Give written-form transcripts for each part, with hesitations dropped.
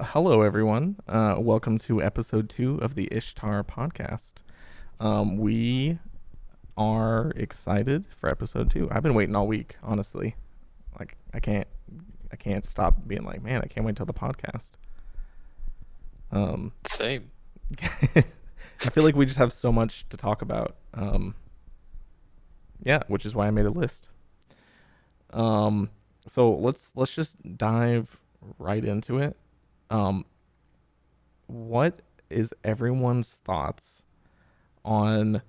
Hello, everyone. Welcome to episode 2 of the Ishtar Podcast. We are excited for episode 2. I've been waiting all week, honestly. Like, I can't stop being like, man, I can't wait till the podcast. Same. I feel like we just have so much to talk about. Yeah, which is why I made a list. So let's just dive right into it. Um, what is everyone's thoughts on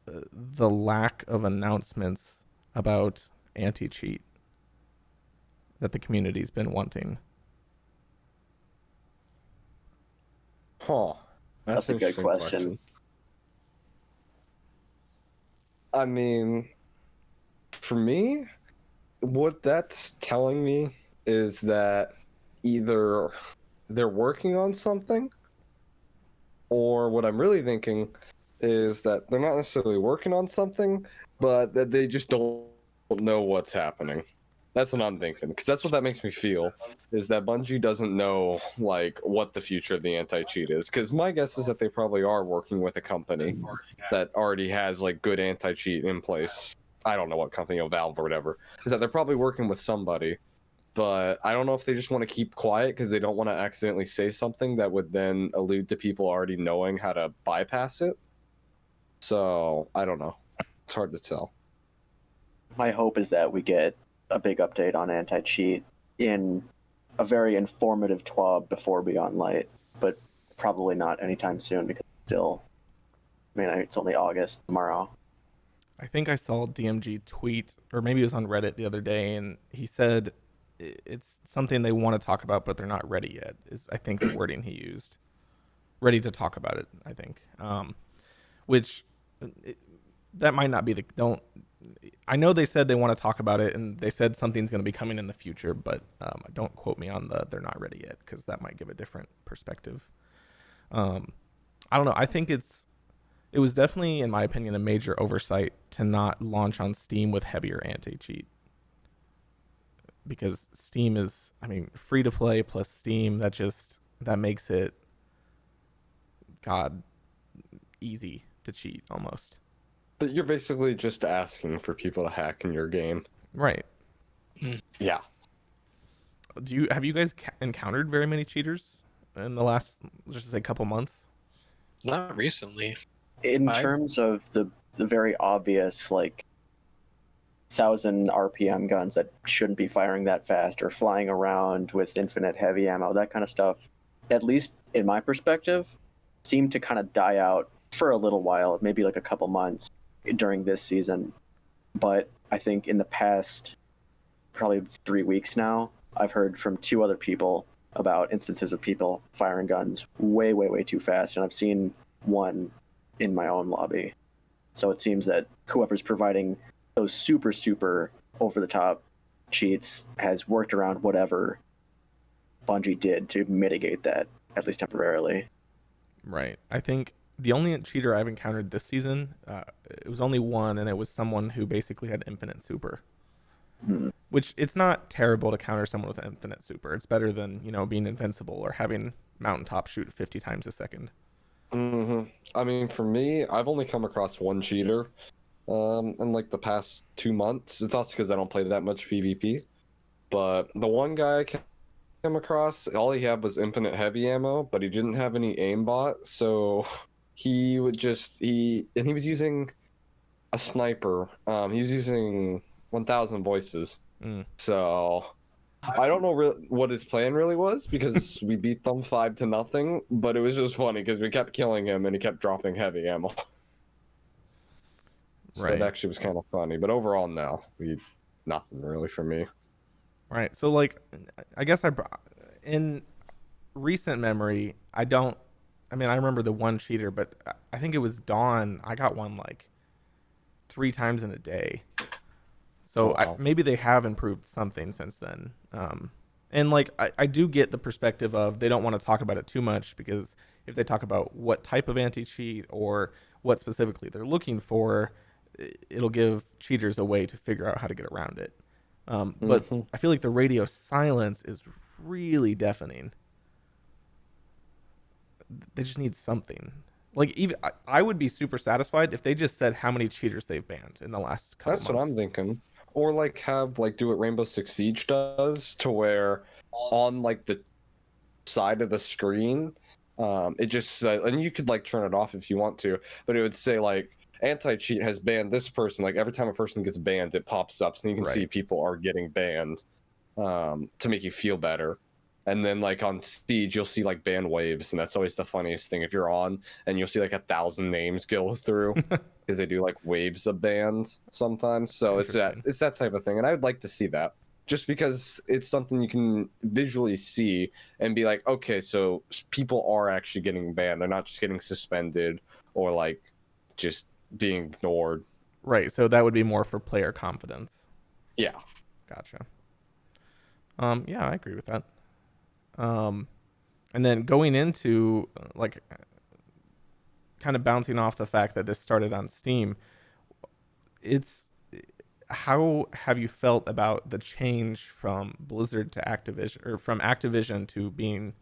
the lack of announcements about anti-cheat that the community's been wanting? Huh. That's a an good interesting question. I mean, for me, what that's telling me is that either they're working on something, or what I'm really thinking is that they're not necessarily working on something, but that they just don't know what's happening. That's what I'm thinking, because that's what that makes me feel, is that Bungie doesn't know, like, what the future of the anti-cheat is. Because my guess is that they probably are working with a company that already has, like, good anti-cheat in place. I don't know what company, Valve or whatever. Is that they're probably working with somebody, but I don't know if they just want to keep quiet because they don't want to accidentally say something that would then allude to people already knowing how to bypass it. So, I don't know. It's hard to tell. My hope is that we get a big update on anti-cheat in a very informative TWAB before Beyond Light, but probably not anytime soon because it's only August tomorrow. I think I saw DMG tweet, or maybe it was on Reddit the other day, and he said it's something they want to talk about, but they're not ready yet. Is I think the wording he used. Ready to talk about it, I think. Which that might not be the don't. I know they said they want to talk about it, and they said something's going to be coming in the future, but don't quote me on they're not ready yet, because that might give a different perspective. I don't know. I think it was definitely, in my opinion, a major oversight to not launch on Steam with heavier anti-cheat, because Steam is, free to play plus Steam. That makes it, God, easy to cheat almost. But you're basically just asking for people to hack in your game. Right. Yeah. Have you guys encountered very many cheaters in the last, just say, couple months? Not recently. In terms of the very obvious, like, 1,000 RPM guns that shouldn't be firing that fast or flying around with infinite heavy ammo, that kind of stuff, at least in my perspective, seemed to kind of die out for a little while, maybe like a couple months during this season. But I think in the past probably 3 weeks now, I've heard from 2 other people about instances of people firing guns way, way, way too fast, and I've seen one in my own lobby. So it seems that whoever's providing those super, super over-the-top cheats has worked around whatever Bungie did to mitigate that, at least temporarily. Right. I think the only cheater I've encountered this season, it was only one, and it was someone who basically had infinite super. Which, it's not terrible to counter someone with infinite super. It's better than, being invincible or having mountaintop shoot 50 times a second. I mean, for me, I've only come across one cheater in like the past 2 months. It's also because I don't play that much PvP. But the one guy I came across, all he had was infinite heavy ammo, but he didn't have any aimbot, so he was using a sniper. He was using 1,000 voices. So I don't know what his plan really was, because we beat them 5-0, but it was just funny because we kept killing him and he kept dropping heavy ammo. So Right. It actually was kind of funny, but overall, no, nothing really for me. Right. So, like, I guess in recent memory, I remember the one cheater, but I think it was Dawn. I got one like 3 times in a day. So Wow. maybe they have improved something since then. And like, I do get the perspective of they don't want to talk about it too much, because if they talk about what type of anti-cheat or what specifically they're looking for, it'll give cheaters a way to figure out how to get around it. But I feel like the radio silence is really deafening. They just need something. Like even I would be super satisfied if they just said how many cheaters they've banned in the last couple That's what months. I'm thinking. Or like have like do what Rainbow Six Siege does, to where on like the side of the screen, it just and you could like turn it off if you want to, but it would say like anti-cheat has banned this person. Like every time a person gets banned, it pops up, so you can see Right. people are getting banned, to make you feel better. And then like on Siege, you'll see like ban waves, and that's always the funniest thing. If you're on and you'll see like 1,000 names go through, because they do like waves of bans sometimes. So Interesting. it's that type of thing, and I would like to see that, just because it's something you can visually see and be like, okay, so people are actually getting banned. They're not just getting suspended or like just being ignored. Right. So that would be more for player confidence. Yeah. Gotcha. Yeah, I agree with that. And then going into like kind of bouncing off the fact that this started on Steam, it's how have you felt about the change from Blizzard to Activision, or from Activision to being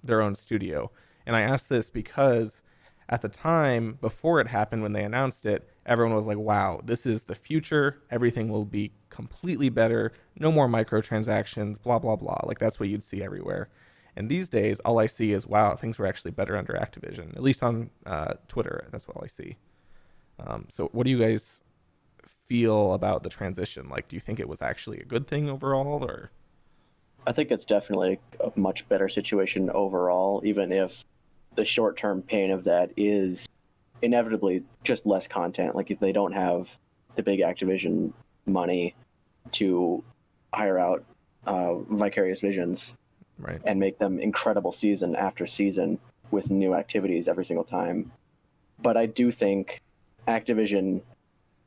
their own studio? And I ask this because at the time before it happened, when they announced it, everyone was like, wow, this is the future. Everything will be completely better. No more microtransactions, blah, blah, blah. Like that's what you'd see everywhere. And these days, all I see is, wow, things were actually better under Activision. At least on Twitter, that's what I see. So what do you guys feel about the transition? Like, do you think it was actually a good thing overall, or? I think it's definitely a much better situation overall, even if the short-term pain of that is inevitably just less content. Like if they don't have the big Activision money to hire out Vicarious Visions, Right. and make them incredible season after season with new activities every single time. But I do think Activision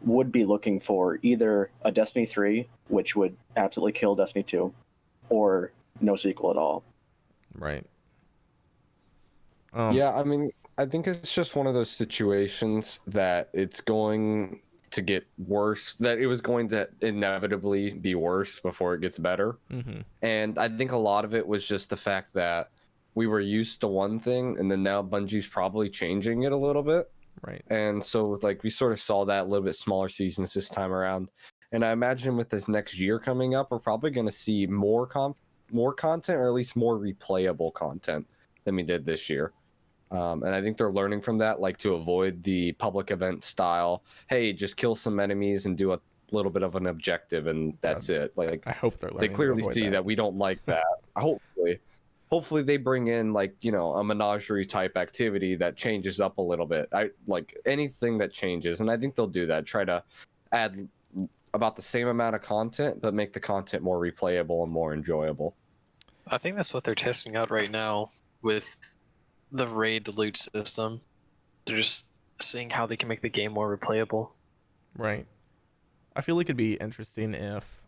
would be looking for either a Destiny 3, which would absolutely kill Destiny 2, or no sequel at all. Right. Yeah, I mean, I think it's just one of those situations that it's going to get worse, that it was going to inevitably be worse before it gets better. Mm-hmm. And I think a lot of it was just the fact that we were used to one thing, and then now Bungie's probably changing it a little bit. Right. And so like we sort of saw that a little bit smaller seasons this time around. And I imagine with this next year coming up, we're probably going to see more content, or at least more replayable content than we did this year. And I think they're learning from that, like to avoid the public event style. Hey, just kill some enemies and do a little bit of an objective, and that's it. Like I hope they're they learning to clearly avoid see that we don't like that. Hopefully they bring in like, you know, a menagerie type activity that changes up a little bit. I like anything that changes, and I think they'll do that. Try to add about the same amount of content, but make the content more replayable and more enjoyable. I think that's what they're testing out right now with the raid loot system. They're just seeing how they can make the game more replayable. Right. I feel like it'd be interesting if,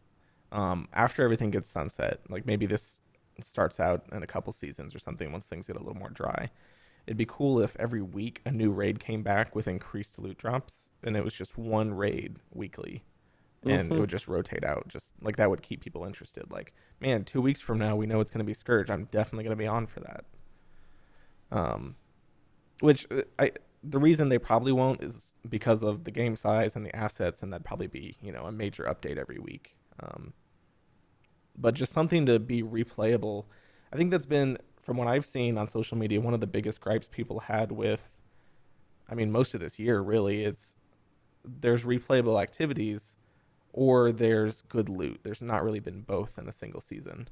after everything gets sunset, like maybe this starts out in a couple seasons or something once things get a little more dry. It'd be cool if every week a new raid came back with increased loot drops, and it was just one raid weekly, and it would just rotate out. Just like that would keep people interested. Like, man, 2 weeks from now we know it's going to be Scourge. I'm definitely going to be on for that. Which the reason they probably won't is because of the game size and the assets, and that'd probably be, you know, a major update every week. But just something to be replayable. I think that's been, from what I've seen on social media, one of the biggest gripes people had with, I mean, most of this year really, is there's replayable activities or there's good loot. There's not really been both in a single season.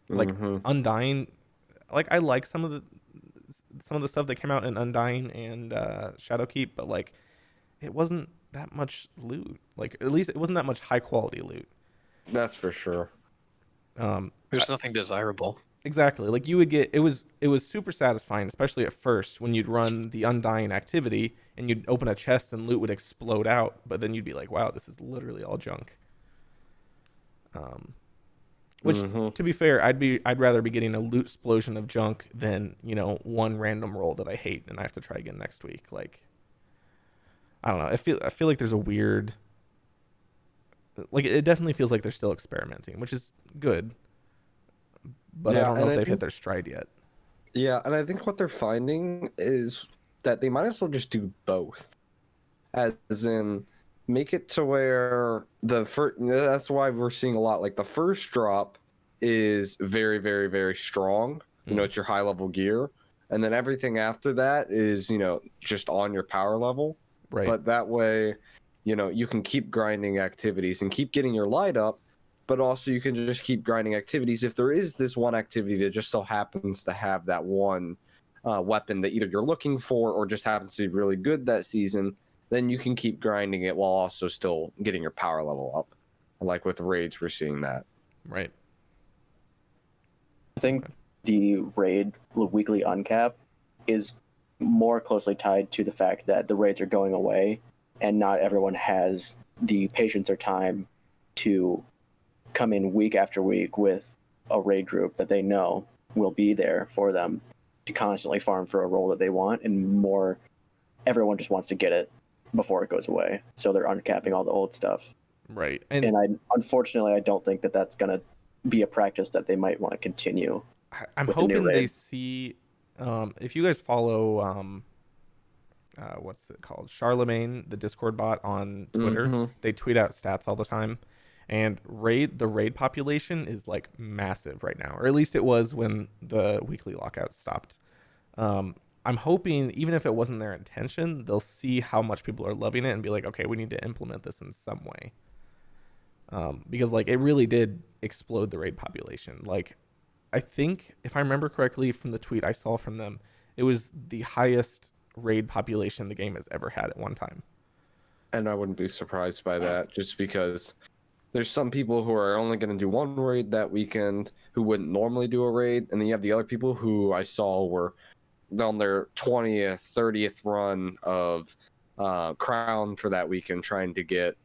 Like Undying, like I like some of the stuff that came out in Undying and Shadowkeep, but like it wasn't that much loot. Like at least it wasn't that much high quality loot. That's for sure. There's nothing desirable. Exactly. Like you would get, it was super satisfying, especially at first when you'd run the Undying activity and you'd open a chest and loot would explode out, but then you'd be like, wow, this is literally all junk. Which, to be fair, I'd rather be getting a loot explosion of junk than, you know, one random roll that I hate and I have to try again next week. Like, I don't know. I feel like there's a weird like it definitely feels like they're still experimenting, which is good. But I Yeah, don't know and if I they've hit think their stride yet. yeah, and I think what they're finding is that they might as well just do both, as in make it to where the first. That's why we're seeing a lot. Like the first drop is very, very, very strong. You know, Mm. it's your high level gear, and then everything after that is just on your power level. Right. But that way, you can keep grinding activities and keep getting your light up, but also you can just keep grinding activities. If there is this one activity that just so happens to have that one weapon that either you're looking for or just happens to be really good that season, then you can keep grinding it while also still getting your power level up. Like with raids, we're seeing that. Right. I think Okay. the raid weekly uncap is more closely tied to the fact that the raids are going away and not everyone has the patience or time to come in week after week with a raid group that they know will be there for them to constantly farm for a role that they want, and more everyone just wants to get it before it goes away, so they're uncapping all the old stuff. Right. And unfortunately I don't think that that's going to be a practice that they might want to continue. I'm with the new hoping they raid. see, if you guys follow, what's it called? Charlemagne, the Discord bot on Twitter. Mhm. They tweet out stats all the time. And the raid population is like massive right now, or at least it was when the weekly lockout stopped. I'm hoping, even if it wasn't their intention, they'll see how much people are loving it and be like, okay, we need to implement this in some way. Because like it really did explode the raid population. Like I think if I remember correctly from the tweet I saw from them, it was the highest raid population the game has ever had at one time. And I wouldn't be surprised by that, just because there's some people who are only going to do one raid that weekend who wouldn't normally do a raid, and then you have the other people who I saw were on their 20th, 30th run of Crown for that weekend trying to get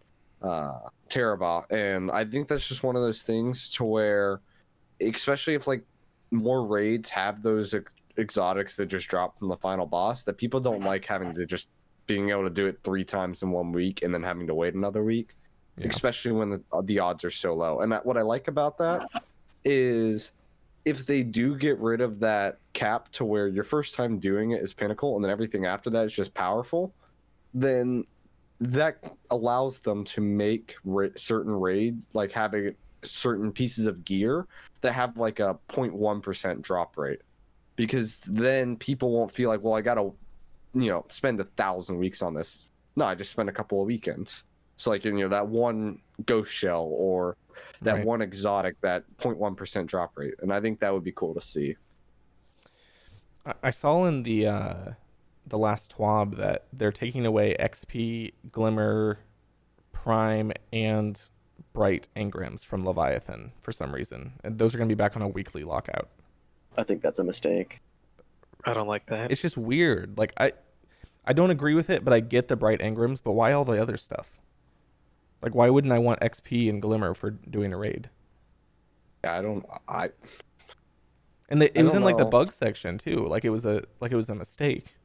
Terabot. And I think that's just one of those things to where, especially if like more raids have those exotics that just drop from the final boss, that people don't like having to just being able to do it 3 times in 1 week and then having to wait another week. Yeah. Especially when the odds are so low. And what I like about that is if they do get rid of that cap to where your first time doing it is pinnacle and then everything after that is just powerful, then that allows them to make certain raid, like having certain pieces of gear that have like a 0.1% drop rate. Because then people won't feel like, well, I got to, spend 1,000 weeks on this. No, I just spent a couple of weekends. So like, that one ghost shell or that Right. one exotic, that 0.1% drop rate. And I think that would be cool to see. I saw in the last TWAB that they're taking away XP, Glimmer, Prime, and Bright engrams from Leviathan for some reason. And those are going to be back on a weekly lockout. I think that's a mistake. I don't like that. It's just weird. Like I don't agree with it, but I get the Bright engrams, but why all the other stuff? Like why wouldn't I want XP and Glimmer for doing a raid? Yeah, And it was don't in like the know. bug section too. Like it was a mistake.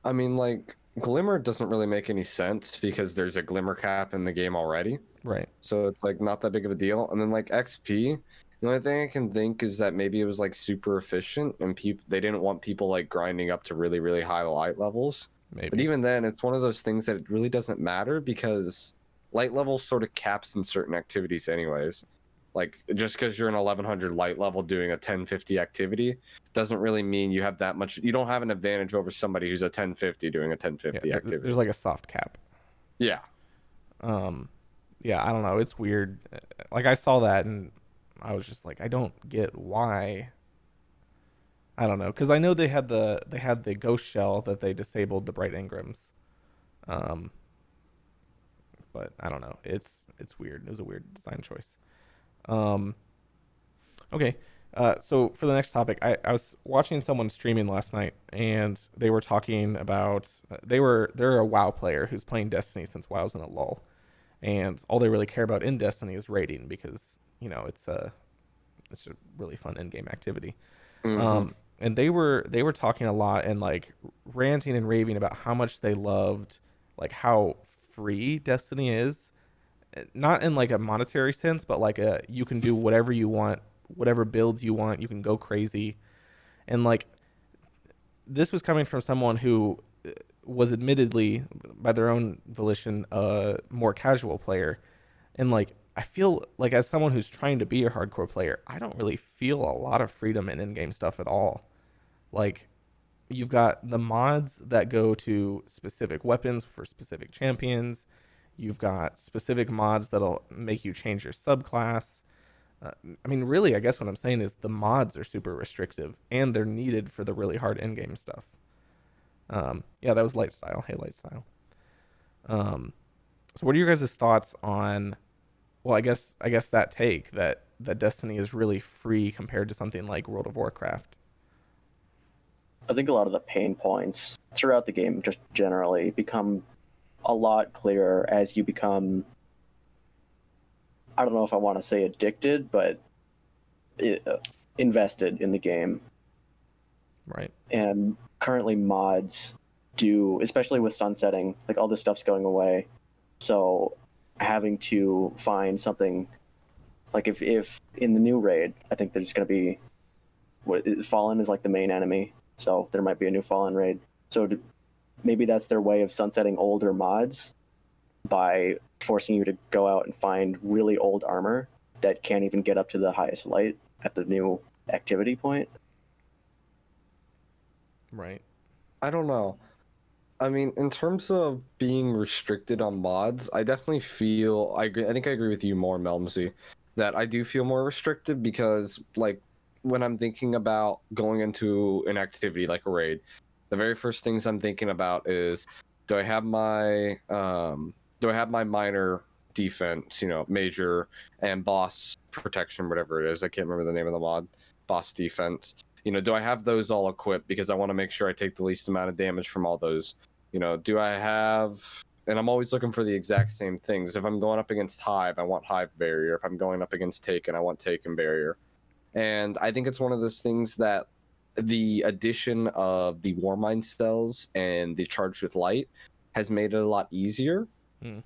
I mean, like, Glimmer doesn't really make any sense because there's a Glimmer cap in the game already. Right. So it's like not that big of a deal. And then like XP, the only thing I can think is that maybe it was like super efficient and they didn't want people like grinding up to really, really high light levels. Maybe. But even then, it's one of those things that it really doesn't matter because light level sort of caps in certain activities anyways. Like just because you're an 1100 light level doing a 1050 activity doesn't really mean you have that much. You don't have an advantage over somebody who's a 1050 doing a 1050 activity. There's like a soft cap. Yeah. Yeah, I don't know. It's weird. Like I saw that and I was just like, I don't get why. I don't know, because I know they had the ghost shell that they disabled the bright engrams, but I don't know. It's weird. It was a weird design choice. Okay. So for the next topic, I was watching someone streaming last night, and they were talking about they're a WoW player who's playing Destiny since WoW's in a lull, and all they really care about in Destiny is raiding because it's a really fun in-game activity. Mm-hmm. And they were talking a lot and like ranting and raving about how much they loved like how free Destiny is not in like a monetary sense, but like you can do whatever you want, whatever builds you want, you can go crazy. And like this was coming from someone who was admittedly by their own volition a more casual player. And like I feel like as someone who's trying to be a hardcore player, I don't really feel a lot of freedom in in-game stuff at all. Like you've got the mods that go to specific weapons for specific champions. You've got specific mods that'll make you change your subclass. I mean, really, I guess what I'm saying is the mods are super restrictive and they're needed for the really hard in-game stuff. Yeah, that was Lightstyle. Hey, Lightstyle. So what are your guys' thoughts on, well, I guess that take that Destiny is really free compared to something like World of Warcraft? I think a lot of the pain points throughout the game just generally become a lot clearer as you become, I don't know if I want to say addicted, but invested in the game. Right. And currently mods do, especially with sunsetting, like all this stuff's going away. So having to find something, like if in the new raid, I think there's going to be, Fallen is like the main enemy. So there might be a new Fallen raid. So maybe that's their way of sunsetting older mods by forcing you to go out and find really old armor that can't even get up to the highest light at the new activity point. Right. I don't know. I mean, in terms of being restricted on mods, I definitely feel I think I agree with you more, Melmsie, that I do feel more restricted because like when I'm thinking about going into an activity like a raid, the very first things I'm thinking about is do I have my minor defense, major and boss protection, whatever it is. I can't remember the name of the mod. Boss defense. Do I have those all equipped because I want to make sure I take the least amount of damage from all those? Do I have, and I'm always looking for the exact same things. If I'm going up against Hive, I want Hive barrier. If I'm going up against Taken, I want Taken barrier. And I think it's one of those things that the addition of the Warmind cells and the Charged with Light has made it a lot easier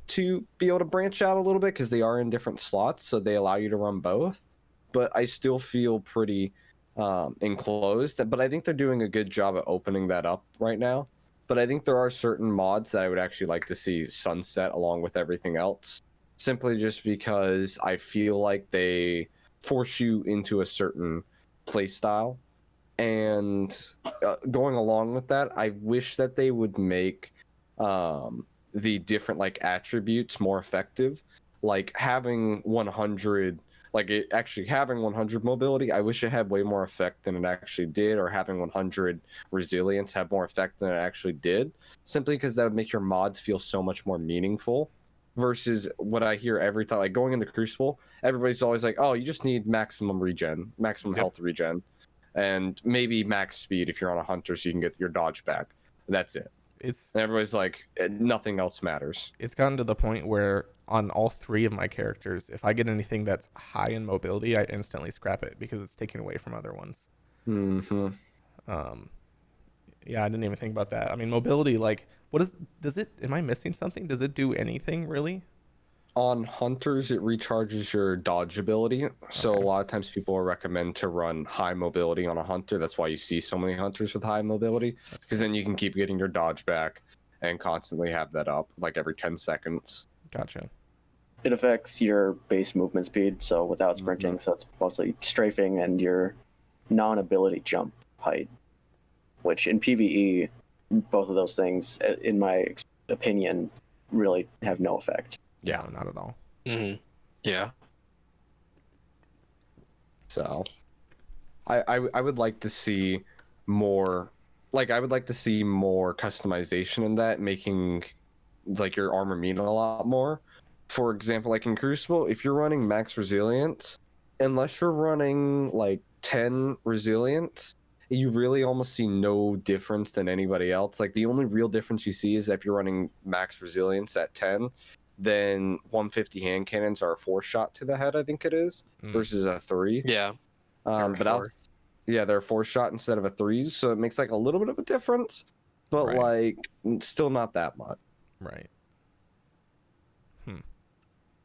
to be able to branch out a little bit because they are in different slots, so they allow you to run both. But I still feel pretty enclosed. But I think they're doing a good job at opening that up right now. But I think there are certain mods that I would actually like to see sunset along with everything else, simply just because I feel like they force you into a certain play style. And going along with that, I wish that they would make the different like attributes more effective, like having 100 having 100 mobility. I wish it had way more effect than it actually did, or having 100 resilience have more effect than it actually did, simply because that would make your mods feel so much more meaningful. Versus what I hear every time, like going into Crucible, everybody's always like, oh, you just need maximum regen, maximum health regen, and maybe max speed if you're on a hunter so you can get your dodge back. That's it. And everybody's like, nothing else matters. It's gotten to the point where on all three of my characters, if I get anything that's high in mobility, I instantly scrap it because it's taken away from other ones. Mm-hmm. Yeah, I didn't even think about that. I mean, mobility, like, am I missing something? Does it do anything really? On hunters, it recharges your dodge ability. So a lot of times people will recommend to run high mobility on a hunter. That's why you see so many hunters with high mobility, because then you can keep getting your dodge back and constantly have that up like every 10 seconds. Gotcha. It affects your base movement speed, so without sprinting, so it's mostly strafing and your non-ability jump height, which in PvE, both of those things, in my opinion, really have no effect. Yeah, no, not at all. Mm-hmm. Yeah. So I would like to see more, like I would like to see more customization in that, making like your armor mean a lot more. For example, like in Crucible, if you're running max resilience, unless you're running like 10 resilience, you really almost see no difference than anybody else. Like the only real difference you see is if you're running max resilience at 10, then 150 hand cannons are a 4-shot to the head, I think it is, versus a 3. Yeah. But they're a 4-shot instead of a 3, so it makes like a little bit of a difference, but like still not that much. Right.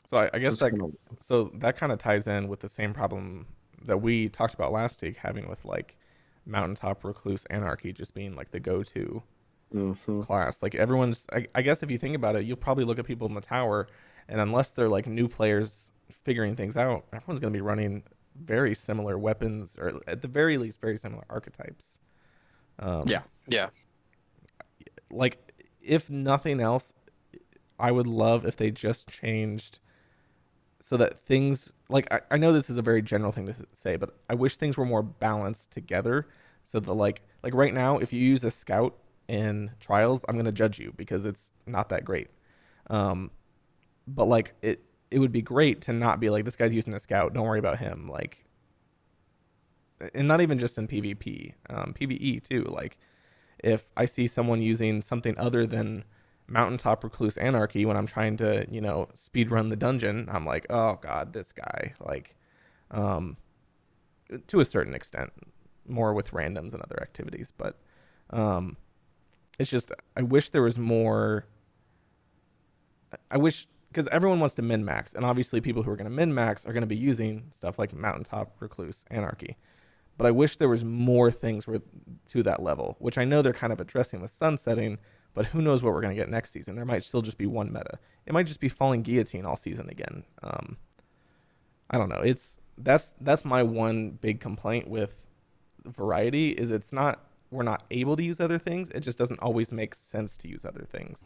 So I So guess it's that kinda- that kind of ties in with the same problem that we talked about last week, having with like Mountaintop Recluse Anarchy just being like the go-to Mhm. class. Like everyone's, I guess if you think about it, you'll probably look at people in the tower, and unless they're like new players figuring things out, everyone's going to be running very similar weapons, or at the very least, very similar archetypes. Yeah. Yeah. Like if nothing else, I would love if they just changed so that things like I know this is a very general thing to say, but I wish things were more balanced together. So that like right now, if you use a scout in trials, I'm gonna judge you because it's not that great. Um, but like it would be great to not be like this guy's using a scout. Don't worry about him. Like, and not even just in PvP, PvE too. Like if I see someone using something other than Mountaintop Recluse Anarchy when I'm trying to, speed run the dungeon, I'm like, oh god, this guy. Like, um, to a certain extent, more with randoms and other activities, but um, it's just I wish there was more. I wish because everyone wants to min max, and obviously people who are going to min max are going to be using stuff like Mountaintop Recluse Anarchy. But I wish there was more things to that level, which I know they're kind of addressing with sunsetting, but who knows what we're going to get next season. There might still just be one meta. It might just be Falling Guillotine all season again. I don't know. That's my one big complaint with variety is it's not we're not able to use other things. It just doesn't always make sense to use other things.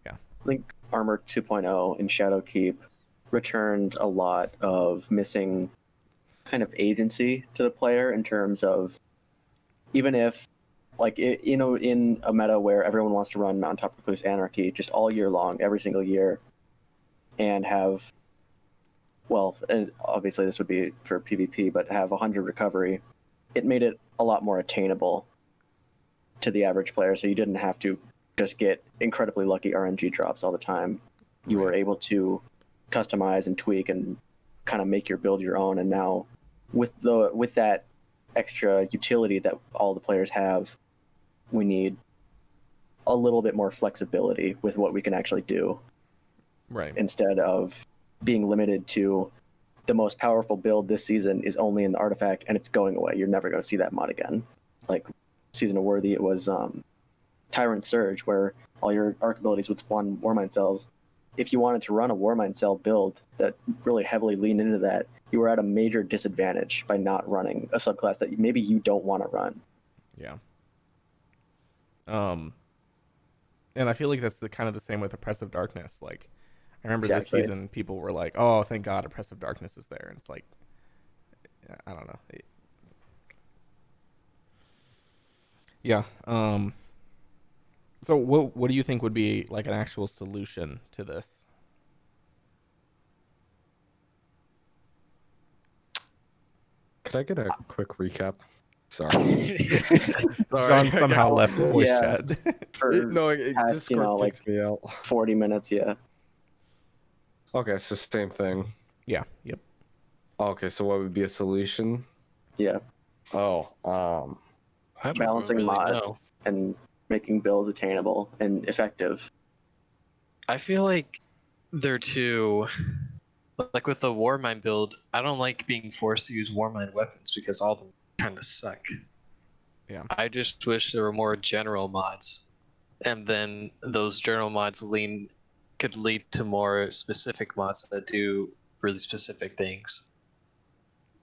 Yeah. I think Armor 2.0 and Shadowkeep returned a lot of missing kind of agency to the player in terms of even if in a meta where everyone wants to run Mountaintop Recluse Anarchy just all year long, every single year, and have and obviously this would be for PvP, but have 100 recovery, it made it a lot more attainable to the average player, so you didn't have to just get incredibly lucky RNG drops all the time. You were able to customize and tweak and kind of make your build your own, and now with that extra utility that all the players have, we need a little bit more flexibility with what we can actually do, Right. instead of being limited to the most powerful build this season is only in the artifact and it's going away. You're never going to see that mod again. Like Season of Worthy, it was Tyrant Surge, where all your arc abilities would spawn Warmind cells. If you wanted to run a Warmind cell build that really heavily leaned into that, you were at a major disadvantage by not running a subclass that maybe you don't want to run. Yeah. And I feel like that's kind of the same with Oppressive Darkness. Like, I remember Exactly. this season, people were like, "Oh, thank God, Oppressive Darkness is there." And it's like, I don't know. Yeah. So what do you think would be like an actual solution to this? Could I get a quick recap? Sorry. John somehow left voice Yeah. chat. It Past, Discord kicked me out. 40 minutes, yeah. Okay, so same thing. Yeah. Yep. Okay, so what would be a solution? Yeah. Oh, I don't Balancing really mods know. and making builds attainable and effective. I feel like they're too, like with the Warmind build, I don't like being forced to use Warmind weapons because all of them kind of suck. Yeah. I just wish there were more general mods, and then those general mods could lead to more specific mods that do really specific things.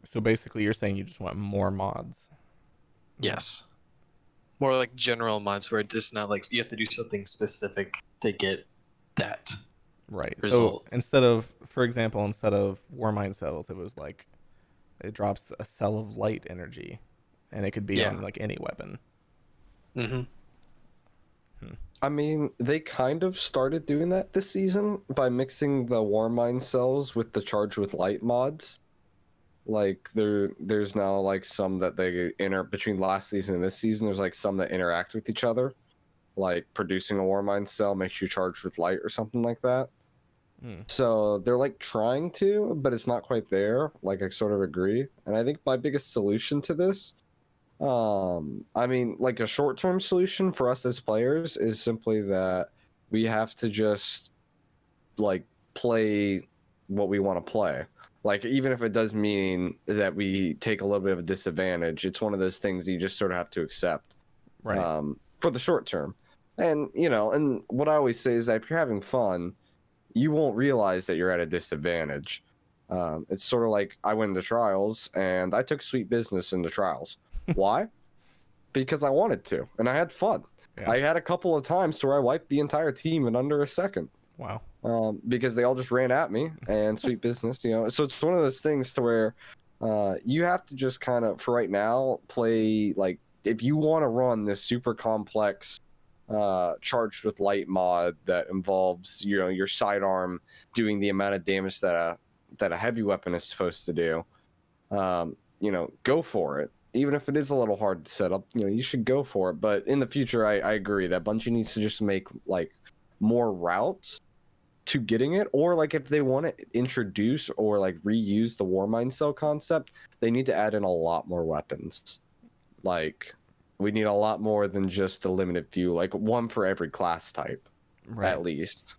So basically, you're saying you just want more mods. Yes. More like general mods where it's just not like you have to do something specific to get that. Right. Result. So instead of Warmind cells, it was like it drops a cell of light energy, and it could be Yeah. on like any weapon. Mm-hmm. I mean, they kind of started doing that this season by mixing the Warmind cells with the Charge with Light mods. Like there's now like some that they between last season and this season. There's like some that interact with each other, like producing a Warmind cell makes you charged with light or something like that. So they're like trying to, but it's not quite there. Like I sort of agree, and I think my biggest solution to this, I mean, like a short-term solution for us as players is simply that We have to just like play what we want to play. Like, even if it does mean that we take a little bit of a disadvantage, it's one of those things that you just sort of have to accept, Right. for the short term. And, you know, and what I always say is that if you're having fun, you won't realize that you're at a disadvantage. It's sort of like I went into trials and I took sweet business into trials. Why? Because I wanted to, and I had fun. Yeah. I had a couple of times where I wiped the entire team in under a second. Wow. Because they all just ran at me and sweet business, you know. So it's one of those things to where you have to just kind of, for right now, play like, if you want to run this super complex charged with light mod that involves, you know, your sidearm doing the amount of damage that a heavy weapon is supposed to do, you know, go for it. Even if it is a little hard to set up, you know, you should go for it. But in the future, I agree that Bungie needs to just make like more routes to getting it, or like if they want to introduce or like reuse the Warmind cell concept, they need to add in a lot more weapons. Like, we need a lot more than just the limited few, like one for every class type, Right. at least.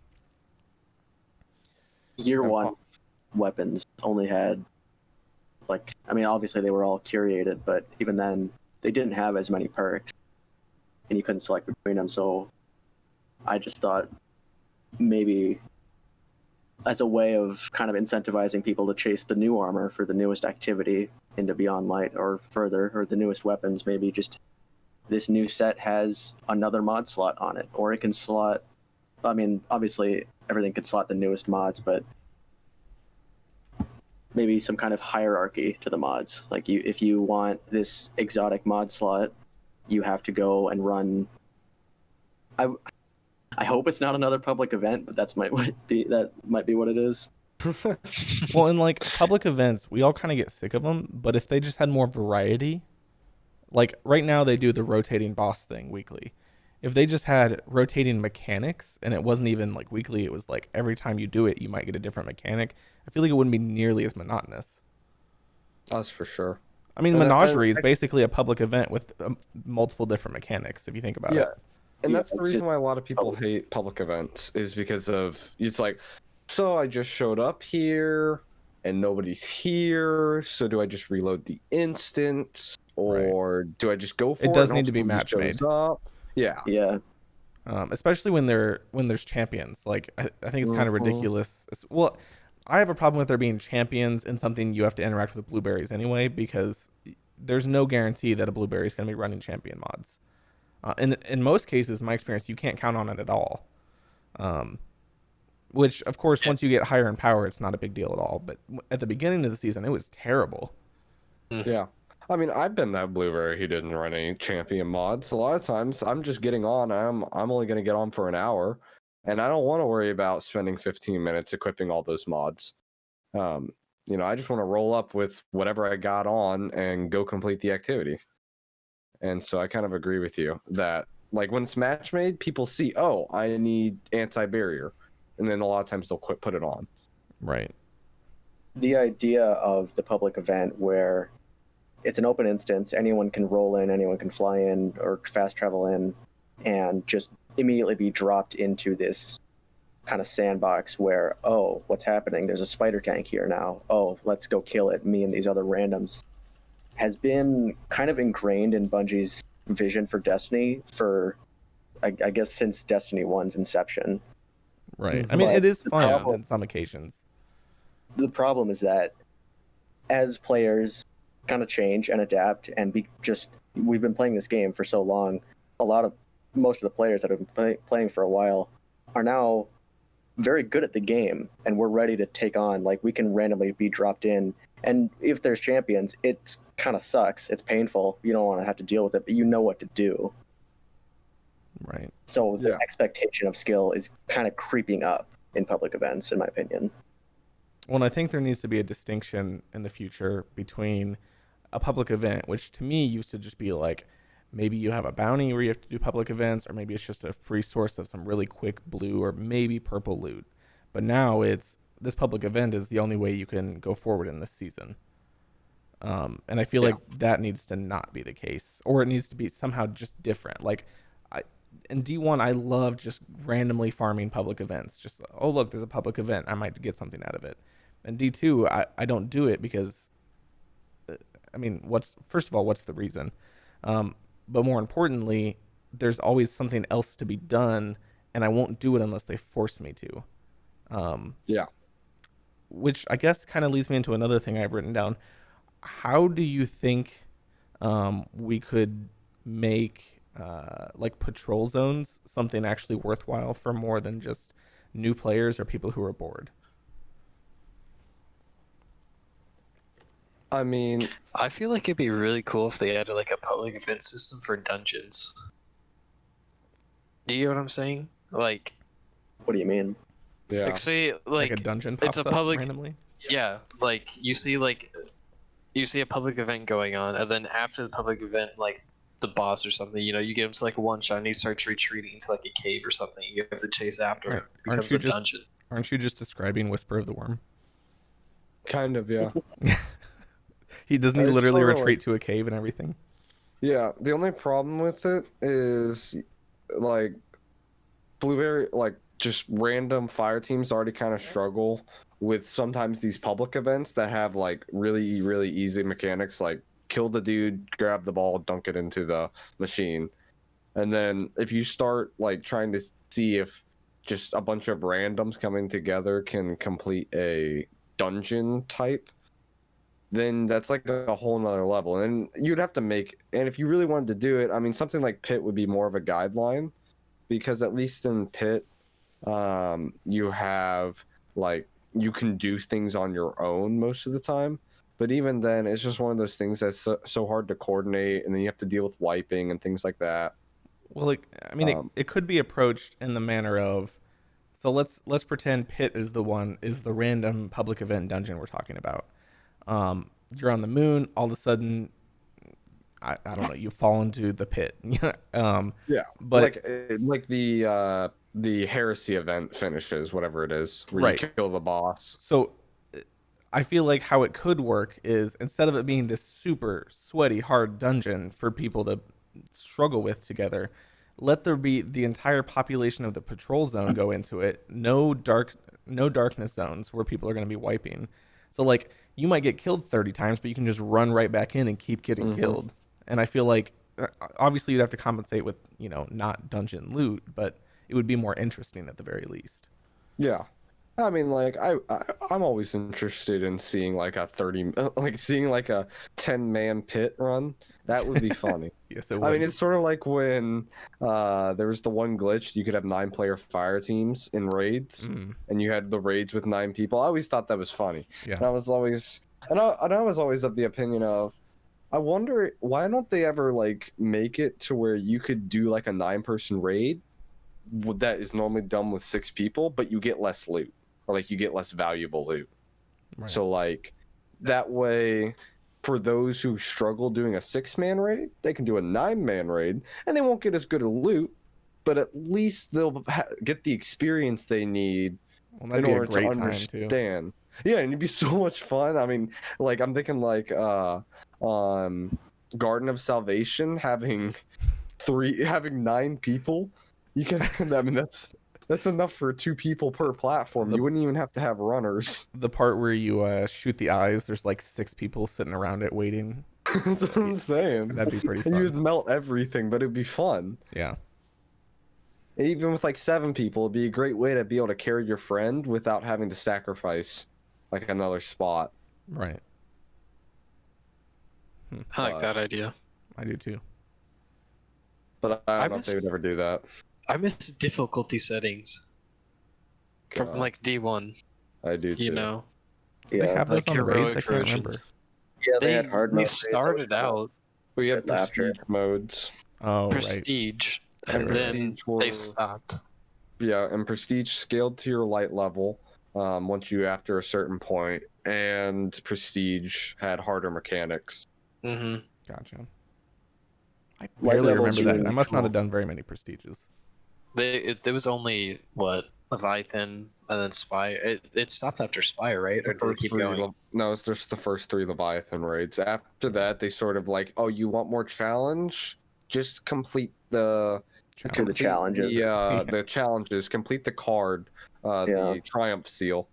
Year one weapons only had, like, I mean, obviously they were all curated, but even then, they didn't have as many perks, and you couldn't select between them. So I just thought maybe as a way of kind of incentivizing people to chase the new armor for the newest activity into Beyond Light or further, or the newest weapons, maybe just this new set has another mod slot on it, or it can slot, I mean, obviously everything could slot the newest mods, but maybe some kind of hierarchy to the mods. Like, if you want this exotic mod slot, you have to go and run. I hope it's not another public event, but that might be what it is. Well, in like public events, we all kind of get sick of them, but if they just had more variety, like right now they do the rotating boss thing weekly. If they just had rotating mechanics and it wasn't even like weekly, it was like every time you do it, you might get a different mechanic. I feel like it wouldn't be nearly as monotonous. That's for sure. I mean, And Menagerie is basically a public event with multiple different mechanics, if you think about it. And Yeah, that's the that's reason it. why a lot of people hate public events, is because of, it's like, so I just showed up here and nobody's here, so do I just reload the instance, or do I just go for it? It does and need hope to be somebody match shows made. up? Yeah. Yeah. Especially when there's champions. Like I think it's kind of Mhm. ridiculous. Well, I have a problem with there being champions in something you have to interact with blueberries anyway, because there's no guarantee that a blueberry is going to be running champion mods. In most cases, my experience, you can't count on it at all. Which, of course, once you get higher in power, it's not a big deal at all. But at the beginning of the season, it was terrible. Yeah. I mean, I've been that blueberry who didn't run any champion mods. A lot of times I'm just getting on. I'm only going to get on for an hour, and I don't want to worry about spending 15 minutes equipping all those mods. You know, I just want to roll up with whatever I got on and go complete the activity. And so I kind of agree with you that, like, when it's match made, people see, oh, I need anti-barrier, and then a lot of times they'll put it on. Right. The idea of the public event where it's an open instance, anyone can roll in, anyone can fly in or fast travel in, and just immediately be dropped into this kind of sandbox where, oh, what's happening? There's a spider tank here now. Oh, let's go kill it, me and these other randoms, has been kind of ingrained in Bungie's vision for Destiny for, I guess, since Destiny 1's inception. Right. I mean, But it is the fun problem- in some occasions. The problem is that as players kind of change and adapt and we've been playing this game for so long, most of the players that have been playing for a while are now very good at the game, and we're ready to take on, like, we can randomly be dropped in, and if there's champions, it kind of sucks, it's painful, you don't want to have to deal with it, but you know what to do. Right. So the Yeah. expectation of skill is kind of creeping up in public events, in my opinion. Well, and I think there needs to be a distinction in the future between a public event, which to me used to just be like, maybe you have a bounty where you have to do public events, or maybe it's just a free source of some really quick blue or maybe purple loot. But now this public event is the only way you can go forward in this season. And I feel like that needs to not be the case, or it needs to be somehow just different. Like, in D1, I love just randomly farming public events. Just, oh, look, there's a public event. I might get something out of it. And D2, I don't do it because, I mean, first of all, what's the reason? But more importantly, there's always something else to be done, and I won't do it unless they force me to. Yeah. Which I guess kind of leads me into another thing I've written down. How do you think we could make like patrol zones something actually worthwhile for more than just new players or people who are bored? I mean, I feel like it'd be really cool if they added like a public event system for dungeons. Do you know what I'm saying? Like, What do you mean? yeah. like say Like like a dungeon pops it's a up public randomly? yeah, like you see a public event going on, and then after the public event, like the boss or something, you get him to like one shot, and he starts retreating into like a cave or something. You have to chase after Right. him. It becomes a dungeon. Aren't you just describing Whisper of the Worm? Kind of, yeah. Doesn't he It's literally totally- retreat to a cave and everything? Yeah, the only problem with it is like Blueberry, like just random fire teams already kind of struggle with sometimes these public events that have like really, really easy mechanics, like kill the dude, grab the ball, dunk it into the machine. And then if you start like trying to see if just a bunch of randoms coming together can complete a dungeon type, then that's like a whole nother level. And you'd have to and if you really wanted to do it, I mean, something like Pit would be more of a guideline, because at least in Pit, you have like, you can do things on your own most of the time. But even then, it's just one of those things that's so hard to coordinate, and then you have to deal with wiping and things like that. Well, like, I mean, it could be approached in the manner of, so let's pretend Pit is the random public event dungeon we're talking about. You're on the moon. All of a sudden, I don't know. You fall into the pit. Yeah, but like the heresy event finishes, whatever it is, where Right. you kill the boss. so I feel like how it could work is, instead of it being this super sweaty hard dungeon for people to struggle with together, let there be the entire population of the patrol zone go into it. No darkness zones where people are going to be wiping. So like, you might get killed 30 times, but you can just run right back in and keep getting killed. And I feel like obviously you'd have to compensate with, not dungeon loot, but it would be more interesting at the very least. Yeah, I mean, like I'm always interested in seeing like a 10-man pit run. That would be funny. Yes, it would. I mean, it's sort of like when there was the one glitch, you could have 9-player fire teams in raids, and you had the raids with 9 people. I always thought that was funny. Yeah. And I was always of the opinion of, I wonder why don't they ever like make it to where you could do like a 9-person raid that is normally done with 6 people, but you get less loot, or like you get less valuable loot. Right. So like that way, for those who struggle doing a 6-man raid, they can do a 9-man raid, and they won't get as good a loot, but at least they'll get the experience they need Well, that'd in be a order great to time understand. too. Yeah, and it'd be so much fun. I mean, like I'm thinking like Garden of Salvation having 9 people. You can, I mean, that's enough for 2 people per platform. You wouldn't even have to have runners. The part where you shoot the eyes, there's like 6 people sitting around it waiting. That's what I'm saying. That'd be pretty And you'd fun. melt everything, but it'd be fun. Yeah. Even with like 7 people, it'd be a great way to be able to carry your friend without having to sacrifice like another spot. Right. I like that idea. I do too. But I I don't know if they miss- would ever do that. I miss difficulty settings from God, like D1. I do too. You know, They Yeah, have those like on the raids. I heroic can't remember. versions. yeah, they They had hard mode. started out We had After. prestige modes. Oh, right. prestige, and And then prestige they were- stopped. Yeah, and prestige scaled to your light level once you after a certain point, and prestige had harder mechanics. Mm-hmm. Gotcha. I Light barely levels remember that. you I must not cool. have done very many prestiges. There was only Leviathan and then Spire. It stopped after Spire, right? Or did it First keep 3 going? No, it's just the first 3 Leviathan raids. After that, they sort of like, oh, you want more challenge? Just complete the through the challenges. The challenges. Complete the card, the Triumph Seal.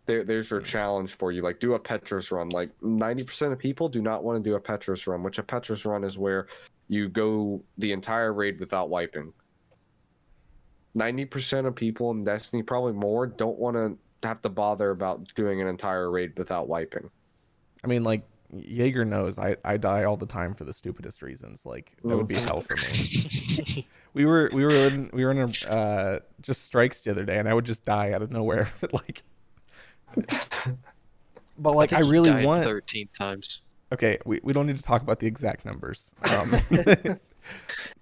There's your challenge for you. Like, do a Petrus run. Like, 90% of people do not want to do a Petrus run, which a Petrus run is where you go the entire raid without wiping. 90% of people in Destiny, probably more, don't want to have to bother about doing an entire raid without wiping. I mean, like, Jaeger knows I die all the time for the stupidest reasons. Like, that would be hell for me. we were in just strikes the other day, and I would just die out of nowhere. Like, but like, I really died want 13 times. Okay, we don't need to talk about the exact numbers.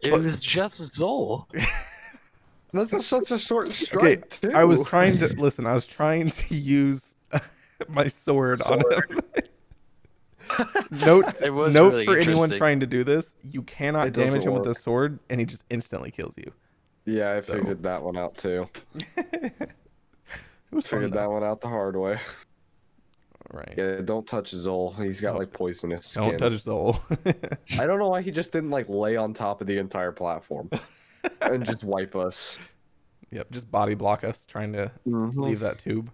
It was just Zol. This is such a short strike, too. I was trying to use my sword on him. Note really for anyone interesting. trying to do this: you cannot It doesn't damage him with a work. sword, and he just instantly kills you. Yeah, I So- figured that one out, too. It was fun. Figured that one out the hard way. All right. Yeah, don't touch Zol. He's got, No. like, poisonous skin. Don't touch Zol. I don't know why he just didn't, like, lay on top of the entire platform and just wipe us. Yep, just body block us, trying to leave that tube.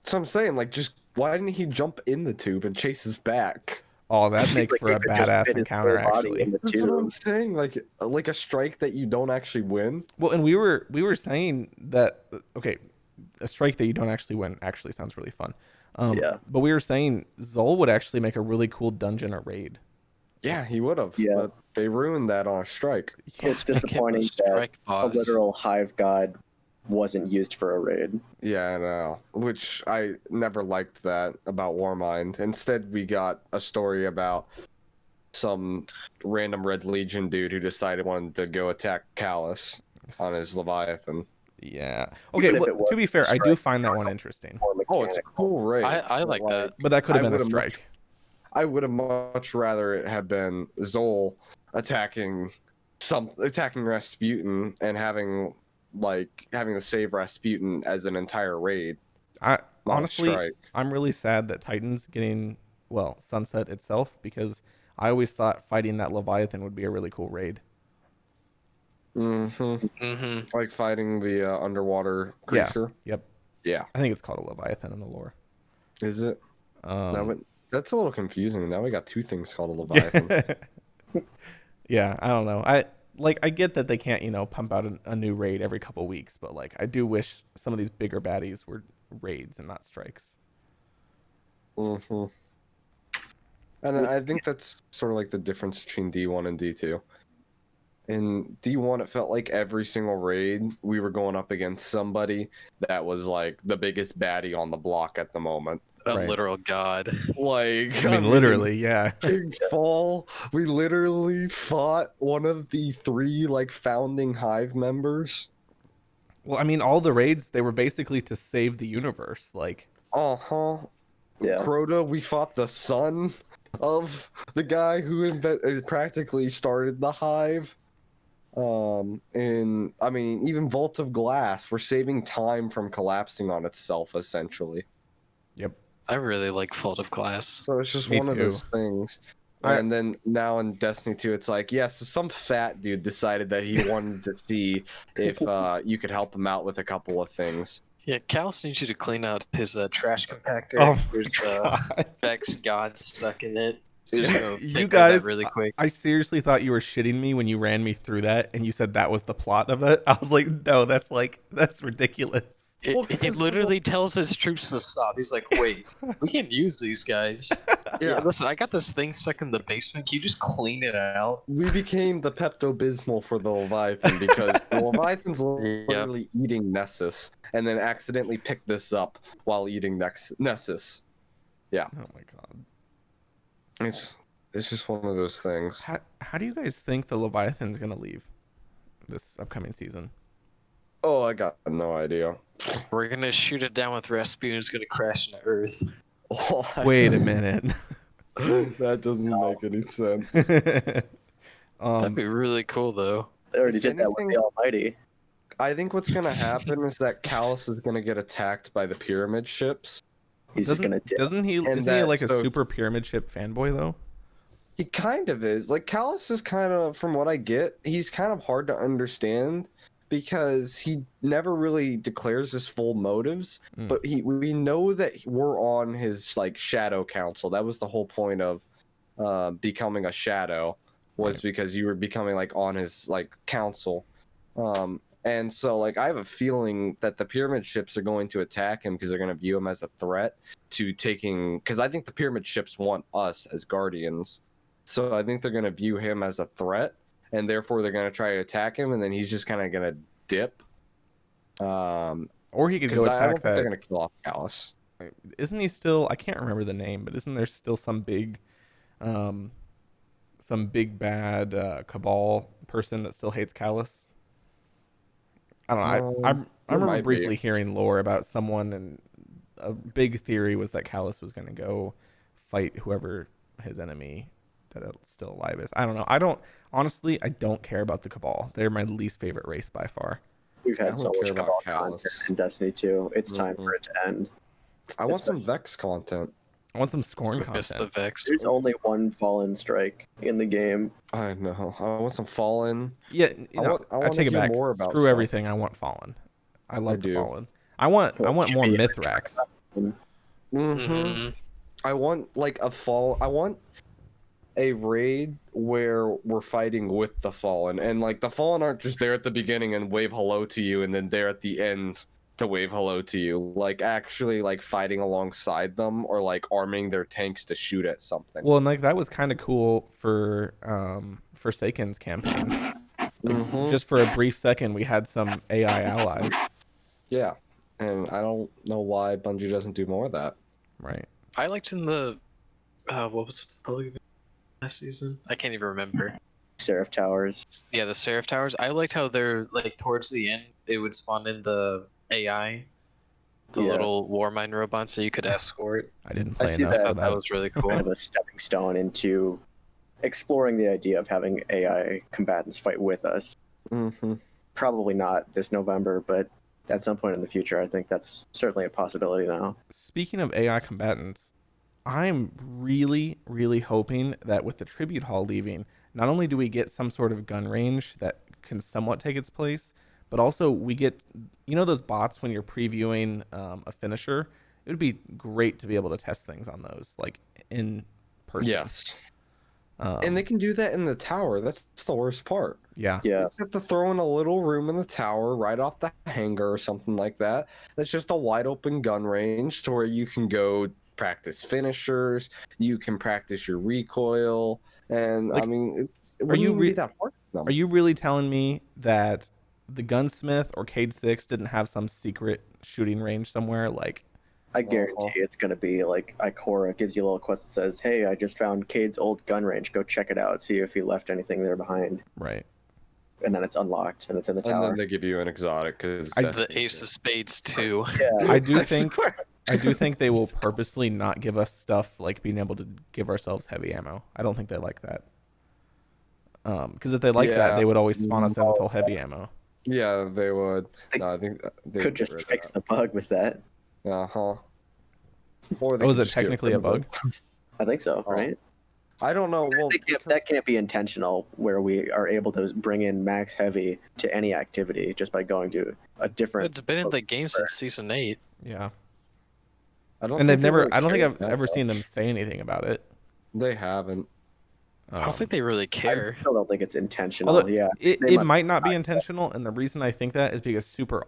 So I'm saying, like, just why didn't he jump in the tube and chase us back? Oh, that'd make for a He could just badass fit his encounter, whole body actually. in the That's what I'm tube. saying. Like a strike that you don't actually win. Well, and we were saying that a strike that you don't actually win actually sounds really fun. Yeah. But we were saying Zol would actually make a really cool dungeon or raid. Yeah, he would have. Yeah. But they ruined that on a strike. It's Make him a disappointing that strike a boss. literal hive god wasn't used for a raid. Yeah, I know. Which I never liked that about Warmind. Instead, we got a story about some random Red Legion dude who decided wanted to go attack Callus on his Leviathan. Yeah. Okay. Even if Well, it was to be fair, I do strike, find that one interesting. More Oh, it's a mechanical. cool raid. I like but, that. But that could have I been a would've much- strike. I would have much rather it have been Zol attacking Rasputin and having to save Rasputin as an entire raid. I not a honestly, strike. I'm really sad that Titan's getting Sunset itself, because I always thought fighting that Leviathan would be a really cool raid. Like fighting the underwater creature. Yep. Yeah. I think it's called a Leviathan in the lore. Is it? Um, That's a little confusing. Now we got two things called a Leviathan. yeah, I don't know. I get that they can't, pump out a new raid every couple weeks, but like I do wish some of these bigger baddies were raids and not strikes. And I think that's sort of like the difference between D1 and D2. In D1, it felt like every single raid we were going up against somebody that was like the biggest baddie on the block at the moment. A Right. literal god. Like, I mean, literally, yeah. King's Fall, we literally fought one of the three like founding Hive members. Well, I mean, all the raids, they were basically to save the universe. Like, Uh-huh. Yeah. Crota, we fought the son of the guy who practically started the Hive. And I mean, even Vault of Glass, we're saving time from collapsing on itself, essentially. yep. I really like Fault of Glass. So it's just Me one of too. those things. I- And then now in Destiny 2, it's like, yes, so some fat dude decided that he wanted to see if you could help him out with a couple of things. Yeah, Callus needs you to clean out his trash compactor. Oh my There's God. Vex God stuck in it. Yeah. Just go You take care of guys- that really quick. I seriously thought you were shitting me when you ran me through that and you said that was the plot of it. I was like, no, that's ridiculous. It literally tells his troops to stop. He's like, wait, we can use these guys. Yeah. Listen, I got this thing stuck in the basement. Can you just clean it out? We became the Pepto-Bismol for the Leviathan because the Leviathan's literally eating Nessus and then accidentally picked this up while eating Nessus. Oh my God. It's just one of those things. How do you guys think the Leviathan's going to leave this upcoming season? Oh, I got no idea. We're gonna shoot it down with Rasputin. It's gonna crash into Earth. Wait a minute. That doesn't make any sense. That'd be really cool, though. They already If did that with anything- the Almighty. I think what's gonna happen is that Callus is gonna get attacked by the pyramid ships. He's just gonna dip. Isn't he And like a so- super pyramid ship fanboy though? He kind of is. Like, Callus is kind of, from what I get, he's kind of hard to understand because he never really declares his full motives. Mm. But we know that we're on his, like, shadow council. That was the whole point of becoming a shadow, was Right. because you were becoming, like, on his, like, council. And so, like, I have a feeling that the pyramid ships are going to attack him because they're going to view him as a threat to taking... Because I think the pyramid ships want us as guardians. So I think they're going to view him as a threat, and therefore they're going to try to attack him, and then he's just kind of going to dip. Or he could Because go I don't attack think they're that. going to kill off Callus. Isn't he still? I can't remember the name, but isn't there still some big bad Cabal person that still hates Callus? I don't know. I There remember might briefly be. hearing lore about someone, and a big theory was that Callus was going to go fight whoever his enemy that is still alive is. I don't know. I don't care about the Cabal. They're my least favorite race by far. We've I had don't so much care about Cabal Callus. content in Destiny 2. It's time Mhm. for it to end. I want some Vex content. I want some Scorn We missed the content. Vex. There's only one Fallen Strike in the game. I know. I want some Fallen. Yeah, I want I to take it hear back. more about Screw stuff. everything. I want Fallen. I love the do. Fallen. I want Well, more Jimmy, Mithrax. Mm-hmm. I want like I want a raid where we're fighting with the Fallen, and like the Fallen aren't just there at the beginning and wave hello to you, and then there at the end to wave hello to you. Like actually like fighting alongside them, or like arming their tanks to shoot at something. Well, and like that was kind of cool for Forsaken's campaign. Like Mhm. just for a brief second, we had some AI allies. Yeah, and I don't know why Bungie doesn't do more of that. Right. I liked in the what was the public event last season? I can't even remember. Seraph Towers. Yeah, the Seraph Towers. I liked how they're like towards the end it would spawn in the AI, the Yeah. little war mine robots that you could escort. I didn't I play see enough that. for That that. was really Kind cool. of a stepping stone into exploring the idea of having AI combatants fight with us. Mm-hmm. Probably not this November, but at some point in the future, I think that's certainly a possibility now. Speaking of AI combatants, I'm really, really hoping that with the tribute hall leaving, not only do we get some sort of gun range that can somewhat take its place, but also we get, those bots when you're previewing a finisher. It would be great to be able to test things on those, like in person. Yes. And they can do that in the tower. That's the worst part. Yeah. Yeah, You have to throw in a little room in the tower right off the hangar or something like that. That's just a wide open gun range to where you can go practice finishers, you can practice your recoil, and Like, I mean, it wouldn't you even be that hard for them. Are you really telling me that the gunsmith or Cade 6 didn't have some secret shooting range somewhere? Like, I guarantee it's going to be like Ikora gives you a little quest that says, hey, I just found Cade's old gun range. Go check it out. See if he left anything there behind. right. And then it's unlocked and it's in the And tower. then they give you an exotic because The Ace of Spades too. Yeah, I do I think swear. I do think they will purposely not give us stuff like being able to give ourselves heavy ammo. I don't think they like that. Because if they like that, Yeah. they would always spawn us in with all heavy ammo. Yeah, they would. They No, I think they could just fix the bug with that. Uh-huh. Or they Oh, could is it just get technically rid a of it. bug? I think so, Oh. right? I don't know. Well, That can't be intentional where we are able to bring in max heavy to any activity just by going to a different... It's been in the game since season 8. Yeah. I don't And think they've never. really I don't think care I've that ever seen them much. say anything about it. They haven't. I don't think they really care. I still don't think it's intentional. Although Yeah, it they must might not be intentional, and the reason I think that is because Super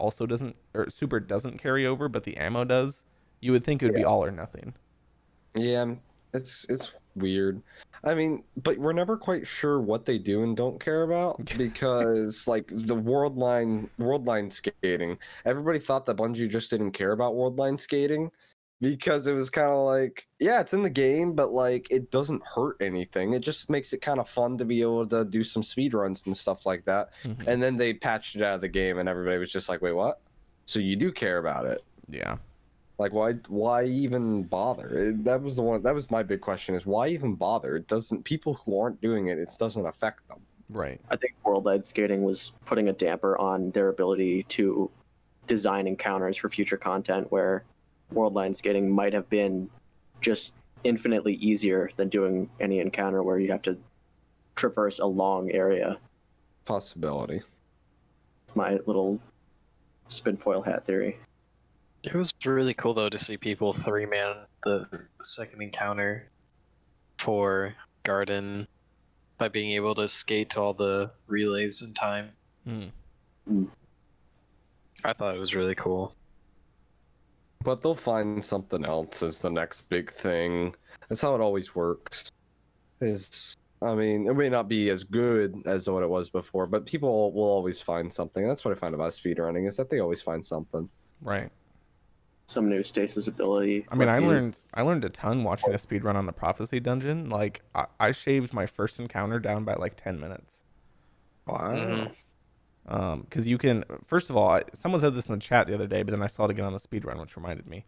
doesn't carry over, but the ammo does. You would think it would be all or nothing. Yeah, it's weird. I mean, but we're never quite sure what they do and don't care about because like the world line skating, everybody thought that Bungie just didn't care about world line skating because it was kind of like, yeah, it's in the game, but like it doesn't hurt anything. It just makes it kind of fun to be able to do some speed runs and stuff like that. Mhm. And then they patched it out of the game and everybody was just like, wait, what? So you do care about it? Yeah. Like why even bother? That was my big question is why even bother? It doesn't, people who aren't doing it, it doesn't affect them. Right. I think World-Ed Skating was putting a damper on their ability to design encounters for future content where World Line Skating might have been just infinitely easier than doing any encounter where you have to traverse a long area. Possibility. It's my little spinfoil hat theory. It was really cool though to see people 3-man the second encounter for Garden by being able to skate to all the relays in time. I thought it was really cool. But they'll find something else as the next big thing. That's how it always works. I mean, it may not be as good as what it was before, but people will always find something. That's what I find about speedrunning, is that they always find something. Right. Some new stasis ability. I mean, I learned a ton watching a speedrun on the Prophecy dungeon. Like, I shaved my first encounter down by like 10 minutes. Wow. Because you can, first of all, someone said this in the chat the other day, but then I saw it again on the speedrun, which reminded me.